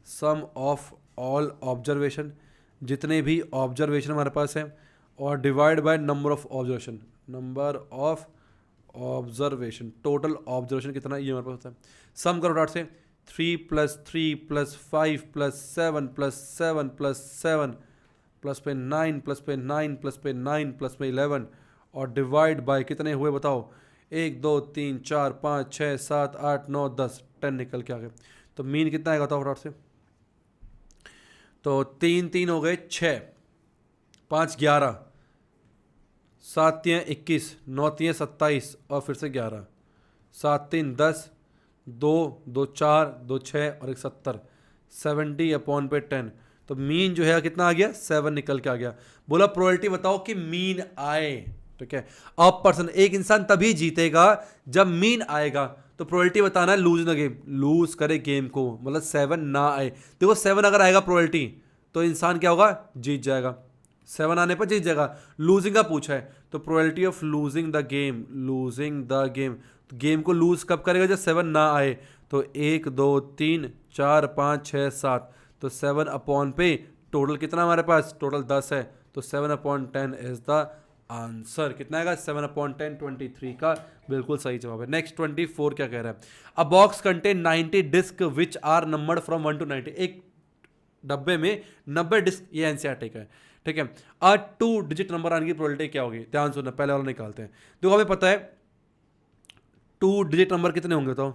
सम ऑफ ऑल ऑब्जर्वेशन, जितने भी ऑब्जर्वेशन हमारे पास है, और divide by number of observation, total observation कितना ये हमारे पास होता है। सम करो डॉट से 3 + 3 + 5 + 7 + 7 + 7 प्लस पे 9 प्लस पे 9 प्लस पे 9 प्लस पे 11, और डिवाइड बाय कितने हुए बताओ? 1 2 3 4 5 6 7 8 9 10 10 निकल के आ गए। तो मीन कितना आएगा बताओ फटाफट से? तो 3 3 हो गए 6, 5 11, 7 3 21, 9 3 27 और फिर से 11, 7 3 10, 2 2 4 2 6 और 1 70, 70 अपॉन पे 10। तो मीन जो है कितना आ गया? 7 निकल के आ गया। बोला प्रोबेबिलिटी बताओ कि मीन आए, ठीक है। अब पर्सन एक इंसान तभी जीतेगा जब मीन आएगा, तो प्रोबेबिलिटी बताना है लूज द गेम, लूज करे गेम को, मतलब 7 ना आए। देखो 7 अगर आएगा प्रोबेबिलिटी तो इंसान क्या होगा? जीत जाएगा, 7 आने पर जीत जाएगा। लूजिंग का पूछा है तो probability of losing the game, तो गेम को लूज कब करेगा? जब 7 ना आए। तो 1 2 3 4 5 6 7, तो 7 अपॉन पे टोटल कितना हमारे पास? टोटल 10 है, तो 7 अपॉन 10 इज द आंसर। कितना आएगा? 7 अपॉन 10, 23 का बिल्कुल सही जवाब है। नेक्स्ट 24 क्या कह रहा है? A box contain 90 disc which are numbered from 1 to 90। एक डब्बे में 90 डिस्क, ये एनसीईआरटी का है, ठीक है। 2 डिजिट नंबर आने की प्रोबेबिलिटी क्या होगी? ध्यान सुनना, पहले वाला निकालते हैं। देखो हमें पता है 2 डिजिट नंबर कितने होंगे तो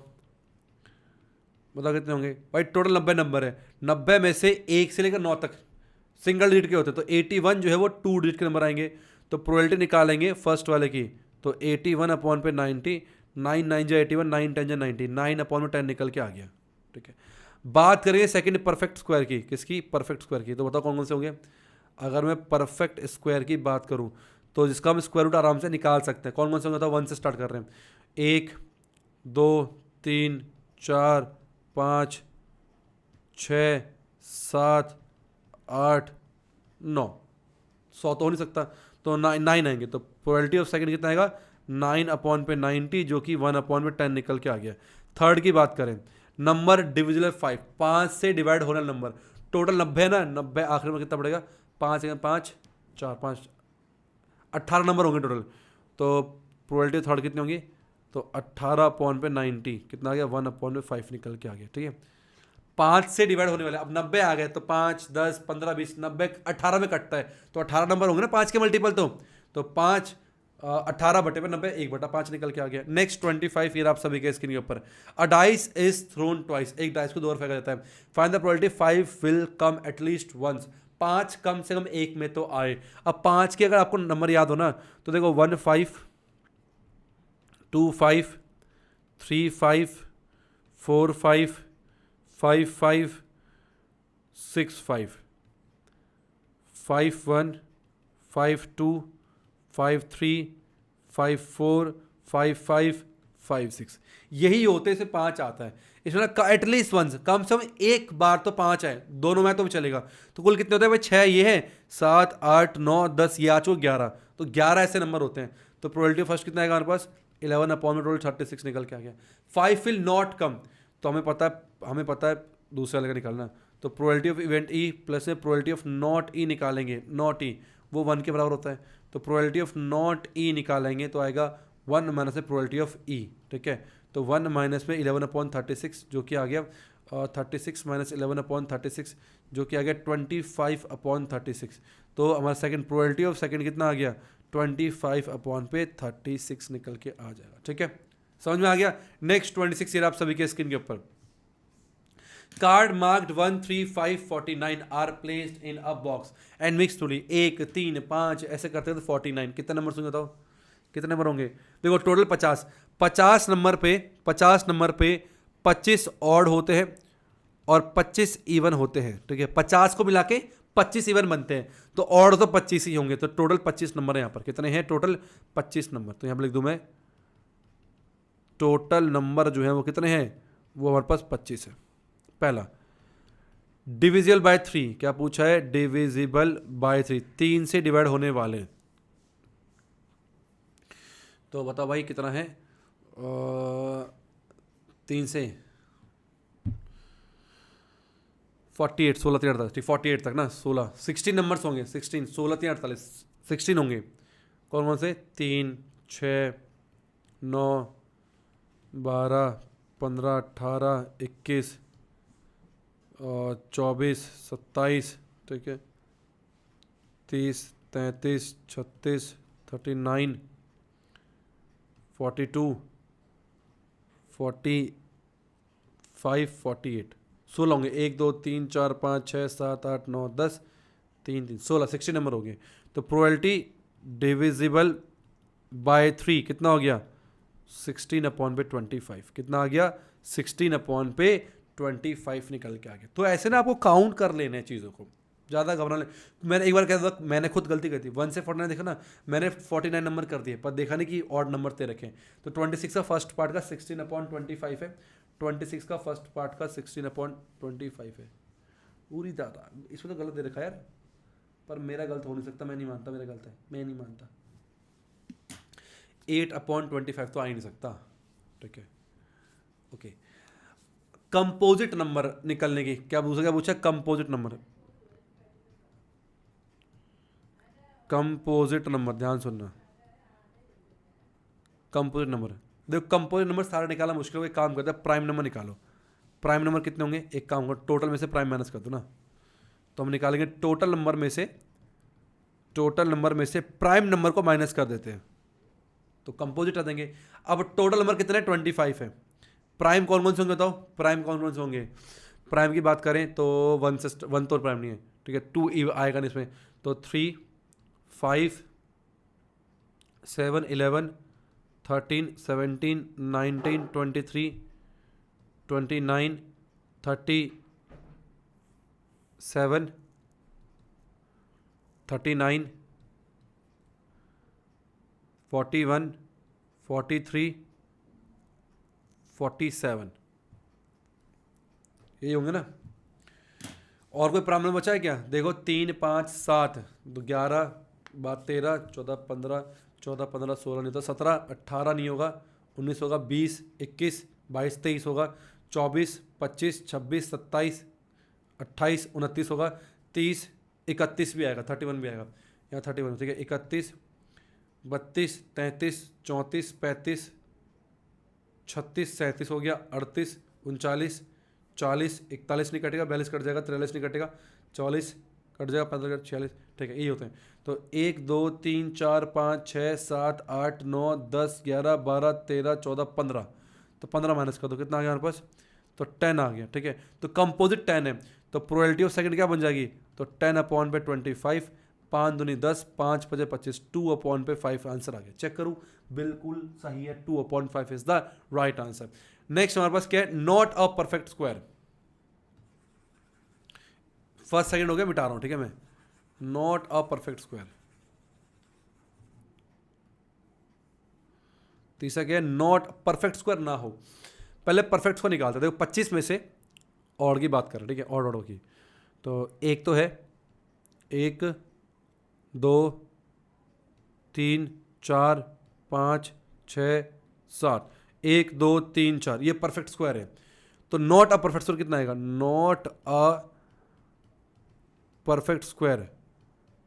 बताओ कितने होंगे भाई? टोटल 90 नंबर है, 90 में से 1 से लेकर 9 तक सिंगल डिजिट के होते हैं, तो 81 जो है वो 2 डिजिट के नंबर आएंगे। तो प्रोबेबिलिटी निकालेंगे फर्स्ट वाले की, तो 81 अपॉन पे 90, 9 9 जा 81, 9 10 जा 90, 9 अपॉन में 10 निकल के आ गया, ठीक है। बात करेंगे सेकंड परफेक्ट स्क्वायर की, किसकी? परफेक्ट स्क्वायर की। तो बताओ कौन कौन से होंगे? अगर मैं परफेक्ट स्क्वायर की बात करूं तो जिसका हम स्क्वायर रूट आराम से निकाल सकते हैं, कौन कौन से होंगे? तो 1 से स्टार्ट कर रहे हैं। 1 2 3 4 5 6 7 8 9, 100 तो हो नहीं सकता, तो 9 आएंगे। तो प्रोबेबिलिटी ऑफ सेकंड कितना आएगा? 9 अपॉन पे 90, जो कि 1 अपॉन पे 10 निकल के आ गया। थर्ड की बात करें, नंबर डिविजिबल 5, 5 से डिवाइड होने वाला नंबर, टोटल 90 है ना, 90 आखिर में कितना पड़ेगा? 5 5 4 5 18 नंबर होंगे टोटल। तो प्रोबेबिलिटी थर्ड कितनी होंगी? तो 18 अपॉन पे 90 कितना आ गया? 1 अपॉन पे 5 निकल के आ गया, ठीक है। 5 से डिवाइड होने वाले, अब 90 आ गए तो 5 10 15 20 90 18 में कटता है, तो 18 नंबर होंगे ना 5 के मल्टीपल, तो 5 18 बटे पे 90 1/5 निकल के आ गया। नेक्स्ट 25 ईयर आप सभी के स्क्रीन के ऊपर। A dice is thrown twice, एक डाइस को 2 बार फेंका जाता है। Find the probability 5 will come at least once, 5 कम से कम एक में तो आए। अब 5 के अगर आपको नंबर याद हो ना तो देखो 1 5 2 5 3 5 4 5 5 5 6 5 5 1 5 2 5 3 5 4 5 5 5 6, यही होते से 5 आता है। इसमें एटलीस्ट वंस, कम से कम एक बार तो 5 है, दोनों में तो भी चलेगा। तो कुल कितने होते हैं भाई? 6 ये है, 7 8 9 10, ये आ चुके 11, तो 11 ऐसे नंबर होते हैं। तो प्रोबेबिलिटी फर्स्ट कितना आएगा हमारे पास? 11 अपॉन में टोटल 36 निकल के आ गया। 5 विल नॉट कम, तो हमें पता है दूसरा लगा निकालना, तो probability of event E plus में प्रोबेबिलिटी ऑफ नॉट ई निकालेंगे, नॉट ई वो 1 के बराबर होता है, तो प्रोबेबिलिटी ऑफ नॉट ई निकालेंगे तो आएगा 1 माइनस में प्रोबेबिलिटी ऑफ ई, ठीक है। तो 1 माइनस में 11 अपॉन 36 जो कि आ गया 36 माइनस 11 अपॉन 36 जो कि आ गया 25 अपॉन 36। तो हमारा सेकंड प्रोबेबिलिटी ऑफ सेकंड कितना आ गया? 25 अपॉन पे 36 निकल के आ जाएगा, ठीक है। समझ में आ गया। नेक्स्ट 26 ईयर आप सभी के स्क्रीन के ऊपर। Card marked 1 3 5 49 are placed in a box and mix thoroughly 1 3 5 ऐसे करते हैं तो 49 कितने नंबर सुन बताओ कितने नंबर होंगे? देखो टोटल 50 नंबर पे 25 ऑड होते हैं और 25 इवन होते हैं, ठीक है। 50 को मिला के 25 इवन बनते हैं, तो ऑड तो 25 ही होंगे, तो टोटल 25 नंबर है यहाँ पर। कितने हैं टोटल? 25 नंबर। तो यहाँ पर लिख दूं मैं टोटल नंबर जो है वो कितने हैं, वो हमारे पास 25 है। पहला डिविजिबल बाय 3, क्या पूछा है? डिविजिबल बाय 3, 3 से डिवाइड होने वाले, तो बताओ भाई कितना है? 3 से 48 16 3 48, 48 तक ना, 16 नंबर्स होंगे, 16 16 3 48 16 होंगे। कौन कौन से? 3 6 9 12 15 18 21 24 27, ठीक है, 30 33 36 39 42 45 48, 16 होंगे। 1 2 3 4 5 6 7 8 9 10 3 3 16 60 नंबर हो गए। तो प्रोबेबिलिटी डिविजिबल बाय 3 कितना हो गया? 16 अपॉन पे 25, कितना आ गया? 16 अपॉन पे 25 निकल के आ गया। तो ऐसे ना आपको काउंट कर लेने हैं चीज़ों को, ज़्यादा घबराने। मैंने एक बार कहता था, मैंने खुद गलती कर दी, 1 से 49 देखा ना, मैंने 49 नंबर कर दिए, पर देखा नहीं कि ऑड नंबर दे रखे। तो 26 का फर्स्ट पार्ट का 16 अपॉन 25 है, 26 का फर्स्ट पार्ट का 16 अपॉन 25 है। पूरी ज़्यादा इसमें तो गलत दे रखा यार, पर मेरा गलत हो नहीं सकता, मैं नहीं मानता मेरा गलत है, मैं नहीं मानता। 8 अपॉन 25 तो आ ही नहीं सकता, ठीक है। ओके, कंपोजिट नंबर निकलने की क्या पूछा? कंपोजिट नंबर, कंपोजिट नंबर, ध्यान सुनना। कंपोजिट नंबर, देखो कंपोजिट नंबर सारा निकालना मुश्किल हो, एक काम करते हैं प्राइम नंबर निकालो। प्राइम नंबर कितने होंगे? एक काम करो, टोटल में से प्राइम माइनस कर दो ना, तो हम निकालेंगे टोटल नंबर में से प्राइम नंबर को माइनस कर देते हैं, तो कंपोजिट आ देंगे। अब टोटल नंबर कितने? 25 है। प्राइम कौन कौन से होंगे बताओ? प्राइम कौन कौन से होंगे? प्राइम की बात करें तो 1 तो प्राइम नहीं है, ठीक है, 2 आएगा नहीं इसमें, तो 3 5 7 11 13 17 19 23 29 37 39 41 43 47, यही होंगे ना। और कोई प्रॉब्लम बचा है क्या? देखो 3 5 7 11 12 13 14 15 16 नहीं तो 17 18 नहीं होगा, 19 होगा, 20 21 22 23 होगा, 24 25 26 27 28 29 होगा, 30 31 भी आएगा, 31 भी आएगा, यहाँ 31, ठीक है, 31 32 33 34 35 36 37 हो गया, 38 39 40, 41 नहीं कटेगा, 42 कट जाएगा, 43 नहीं कटेगा, 44 कट जाएगा, 15 कट 46, ठीक है, यही होते हैं। तो 1 2 3 4 5 6 7 8 9 10 11 12 13 14 15, तो 15 माइनस कर दो, कितना आ गया हमारे पास, तो 10 आ गया, ठीक है। तो कंपोजिट 10 है, तो प्रोबेबिलिटी ऑफ सेकंड क्या बन जाएगी, तो 10/25, 5 दूनी 10, 5 5 25, 2/5 आंसर आ गया। चेक करूँ, बिल्कुल सही है, 2/5 is the right answer. Next हमारे पास क्या है, not a perfect square. First second हो गया, मिटा रहा हूं, ठीक है मैं, नॉट अ परफेक्ट स्क्वायर। तीसरा क्या है, नॉट परफेक्ट स्क्वायर ना हो। पहले परफेक्ट स्क्वायर निकालते हैं, देखो 25 में से ऑड की बात कर रहे हैं, ठीक है, ऑड ऑड की, तो एक तो है 1 2 3 4 5 6 7, 1 2 3 4, ये परफेक्ट स्क्वायर है। तो नॉट अ परफेक्ट स्क्वायर कितना आएगा, नॉट अ परफेक्ट स्क्वायर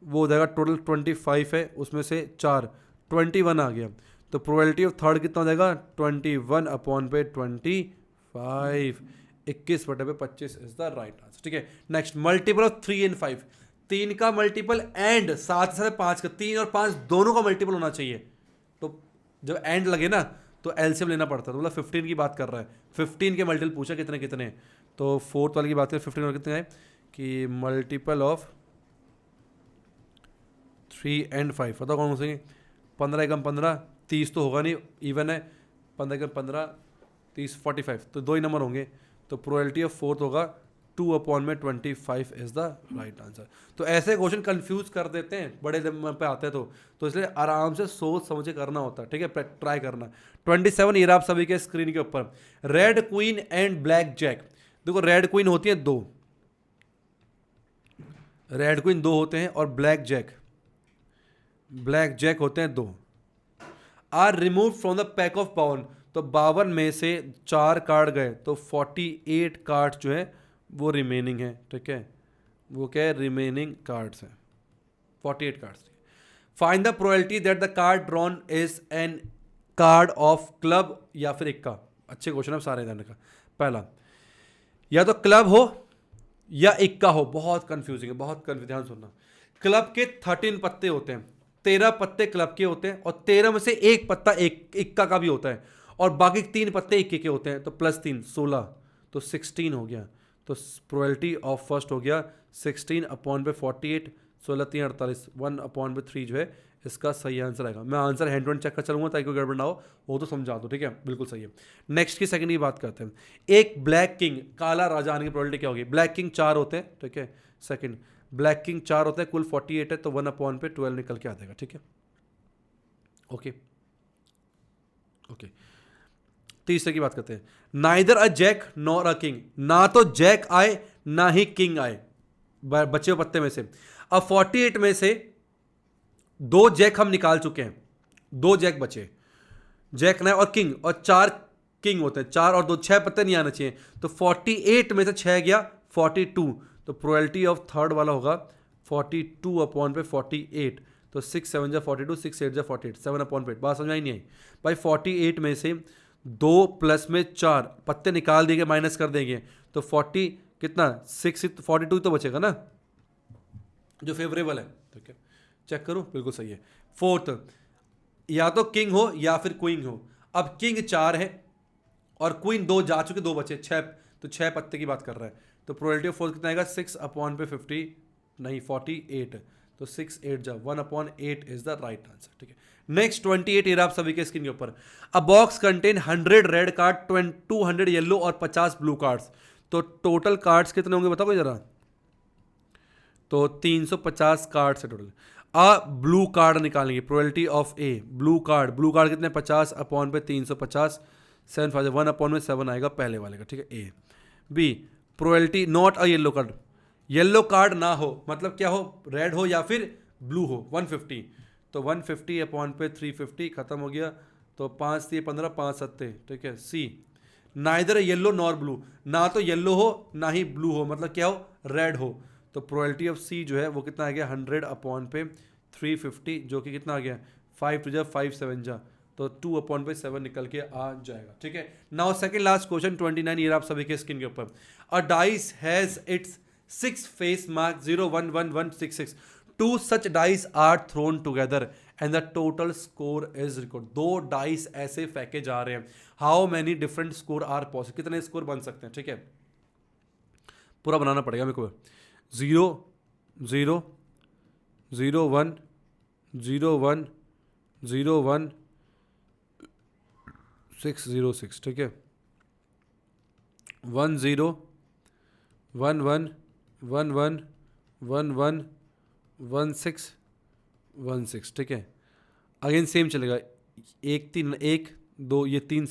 वो हो जाएगा, टोटल 25 है, उसमें से 4 21 आ गया। तो प्रोबेबिलिटी ऑफ थर्ड कितना हो जाएगा, 21/25, 21/25 इज द राइट आंसर, ठीक है। नेक्स्ट, मल्टीपल ऑफ 3 एंड 5, 3 का मल्टीपल एंड साथ साथ 5 का, 3 और 5 दोनों का मल्टीपल होना चाहिए। तो जब एंड लगे ना तो एलसीएम लेना पड़ता है, तो मतलब 15 की बात कर रहा है, 15 के मल्टीपल पूछा कितने कितने, तो फोर्थ वाले की बात करें, 15 कितने आए कि मल्टीपल ऑफ 3 एंड 5, बताओ कौन से, 15 एकम 15, 30 तो होगा नहीं, इवन है, 15 एकम 15 30 45, तो 2 ही नंबर होंगे। तो प्रोबेबिलिटी ऑफ फोर्थ होगा 2/25 इज द राइट आंसर। तो ऐसे क्वेश्चन कंफ्यूज कर देते हैं, बड़े नंबर पे आते हैं, तो इसलिए आराम से सोच समझ के करना होता है, ठीक है, ट्राई करना। 27 ये आप सभी के स्क्रीन के ऊपर, red queen and black jack. देखो रेड क्वीन होती है 2, रेड क्वीन 2 होते हैं, और ब्लैक जैक होते हैं 2। Are remove from the pack of 52, तो 52 में से 4 कार्ड गए, तो 48 कार्ड जो है वो रिमेनिंग है, ठीक है, वो क्या है, रिमेनिंग कार्ड्स हैं, 48 cards. Find the probability that the card drawn is an card of club या फिर इक्का। अच्छे क्वेश्चन है सारे ध्यान का। पहला, या तो क्लब हो या इक्का हो, बहुत कंफ्यूजिंग है, बहुत ध्यान सुनना। क्लब के 13 पत्ते होते हैं, 13 पत्ते क्लब के होते हैं, और 13 में से एक पत्ता इक्का का भी होता है, और बाकी 3 पत्ते इक्के के होते हैं, तो +3 16, तो 16 हो गया। तो प्रोबेबिलिटी ऑफ फर्स्ट हो गया 16/48, 16 3 48, 1/3 जो है इसका सही आंसर आएगा। मैं answer hand to hand check कर चलूंगा ताकि कोई गड़बड़ ना हो, वो तो समझा दो, ठीक है, बिल्कुल सही है। नेक्स्ट की सेकंड की बात करते हैं, एक ब्लैक किंग, काला राजा आने की प्रोबेबिलिटी क्या होगी, ब्लैक किंग 4 होते हैं, ठीक है, सेकंड ब्लैक किंग 4 होते हैं, कुल 48 है, तो 1/12 निकल के आ जाएगा, ठीक है, ओके। तीसरे की बात करते हैं, neither a jack nor a king, ना तो जैक आए ना ही किंग आए बचे हुए पत्ते में से। अब 48 में से 2 जैक हम निकाल चुके हैं, 2 जैक बचे, जैक ना और किंग, और 4 किंग होते हैं, 4 और 2 6 पत्ते नहीं आना चाहिए, तो 48 में से 6 गया 42, तो प्रोबेबिलिटी ऑफ थर्ड वाला होगा 42/48, तो 6 7 जा 42, 6 8 जा 48, 7/8। बात समझ आई नहीं आई भाई, 48 में से 2 प्लस में 4 पत्ते निकाल देंगे, माइनस कर देंगे, तो 40 कितना 6 42 तो बचेगा ना, जो फेवरेबल है, ठीक है, चेक करो, बिल्कुल सही है। फोर्थ, या तो किंग हो या फिर क्वीन हो। अब किंग 4 है और क्वीन 2 जा चुके, 2 बचे, 6, तो 6 पत्ते की बात कर रहा है, तो प्रोबेबिलिटी ऑफ फोर्थ कितना आएगा 6/50 नहीं 48, तो 6 8 जा 1/8 इज द राइट आंसर, ठीक है। नेक्स्ट 28 ये आप सभी के स्क्रीन के ऊपर, अ box contain 100 red card, 200 yellow और 50 ब्लू कार्ड्स, तो टोटल कार्ड्स कितने होंगे बताओ जरा, तो 350 कार्ड्स है टोटल। अ ब्लू कार्ड निकालेंगे, probability of A, blue card कितने 50/350, 7 5 1/7 आएगा पहले वाले का, ठीक है, A. B, probability not a yellow card, yellow card ना हो, मतलब क्या हो, रेड हो या फिर ब्लू हो, 150, तो 150/350 खत्म हो गया, तो 5 3 15 5 7, ठीक है। सी, नाइदर येलो नॉर ब्लू, ना तो येलो हो ना ही ब्लू हो, मतलब क्या हो, रेड हो, तो प्रोबेबिलिटी ऑफ सी जो है वो कितना आ गया 100/350, जो कि कितना आ गया 5 2 जा 5 7 जा तो 2/7 निकल के आ जाएगा। ठीक है, नाउ सेकंड लास्ट क्वेश्चन 29, ये आप सभी के स्क्रीन के ऊपर। A dice has its 6 face mark 0 1 1 1 6 6। 2 such dice are thrown together and the total score is recorded। 2 dice ऐसे फेंके जा रहे हैं, how many different score are possible, कितने स्कोर बन सकते हैं। ठीक है, पूरा बनाना पड़ेगा मेरे को। 0 0 0 1 0 1 0 1 6 0 6। ठीक है, 1 0 1 1 1 1 1 1 1 6 1 6। ठीक है, अगेन सेम चलेगा, 1 3 1 2, ये 3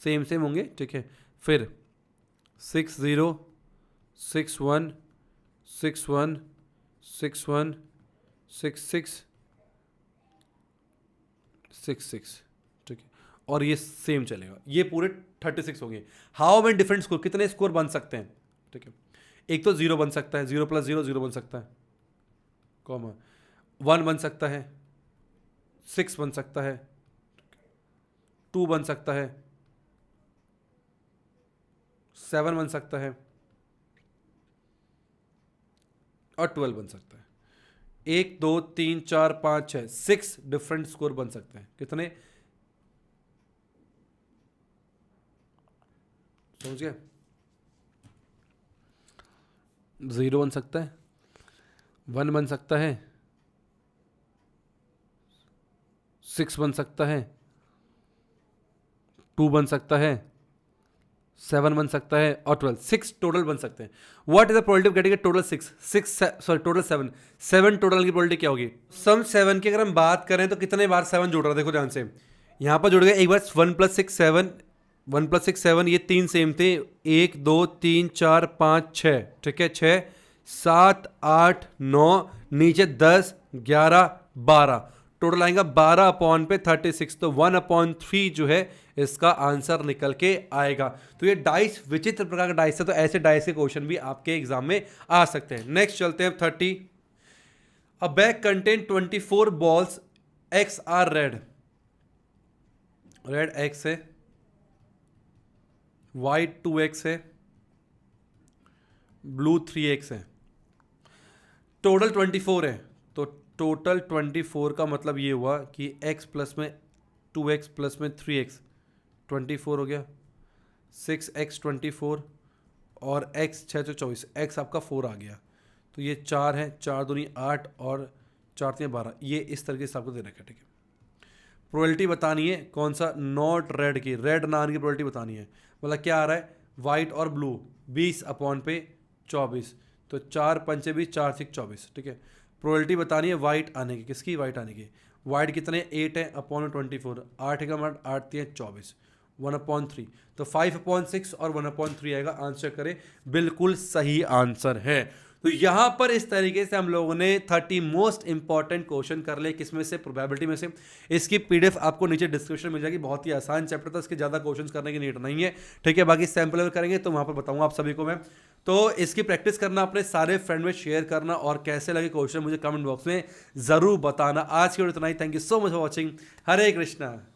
सेम होंगे। ठीक है, फिर 6 0 6 1 6 1 6 1 6 6 6 6। ठीक है, और ये सेम चलेगा, ये पूरे 36 होंगे। हाउ मेनी डिफरेंट स्कोर, कितने स्कोर बन सकते हैं। ठीक है, एक तो 0 बन सकता है, 0 + 0 0 बन सकता है, कॉमा 1 बन सकता है, 6 बन सकता है, 2 बन सकता है, 7 बन सकता है, और 12 बन सकता है। 1 2 3 4 5 6 6 डिफरेंट स्कोर बन सकते हैं। कितने, समझ गए। 0 बन सकता है, 1 बन सकता है, 6 बन सकता है, 2 बन सकता है, 7 बन सकता है, और 12 6 टोटल बन सकते हैं। What is the probability of getting a total 6 total 7 total की प्रोबेबिलिटी क्या होगी। सम 7 की अगर हम बात करें तो कितने बार 7 जुड़ रहा है, देखो ध्यान से, यहां पर जुड़ गया एक बार 1 + 6 7, 1 + 6 7, ये 3 सेम थे, 1 2 3 4 5 6। ठीक है, 6 7 8 9, नीचे 10 11 12, टोटल आएगा 12/36, तो 1/3 जो है इसका आंसर निकल के आएगा। तो ये डाइस विचित्र प्रकार का डाइस है, तो ऐसे डाइस के क्वेश्चन भी आपके एग्जाम में आ सकते हैं। नेक्स्ट चलते हैं 30। A bag contain 24 balls, x are red, red x है, वाइट 2x है, ब्लू 3x है, टोटल 24 है। तो टोटल 24 का मतलब ये हुआ कि x प्लस में 2x प्लस में 3x 24 हो गया, 6x 24 और x 6 तो 24, x आपका 4 आ गया। तो ये 4 है, 4 दूनी 8 और 4 3 12, ये इस तरीके से आपको दे रखा है। ठीक है, प्रोबेबिलिटी बतानी है कौन सा, नॉट रेड की, रेड ना आने की प्रोबेबिलिटी बतानी है। मतलब क्या आ रहा है, वाइट और ब्लू 20/24, तो 4 पंचे 20 4 6 24। ठीक है, प्रोबेबिलिटी बतानी है वाइट आने की, किसकी, वाइट आने की। वाइट कितने, 8 है अपॉन 24, 8 का मतलब 8 3 24, 1/3, तो 5/6 और 1/3 आएगा। आंसर करें, बिल्कुल सही आंसर है। तो यहां पर इस तरीके से हम लोगों ने 30 मोस्ट इंपॉर्टेंट क्वेश्चन कर ले, किसमें से, प्रोबेबिलिटी में से। इसकी पीडीएफ आपको नीचे डिस्क्रिप्शन मिल जाएगी, बहुत ही आसान चैप्टर था, इसके ज़्यादा क्वेश्चन करने की नीड नहीं है। ठीक है, बाकी सैम्पल करेंगे तो वहां पर बताऊंगा आप सभी को मैं। तो इसकी प्रैक्टिस करना, अपने सारे फ्रेंड में शेयर करना, और कैसे लगे क्वेश्चन मुझे कमेंट बॉक्स में जरूर बताना। आज की वीडियो इतना ही, thank you so much for watching, Hare Krishna.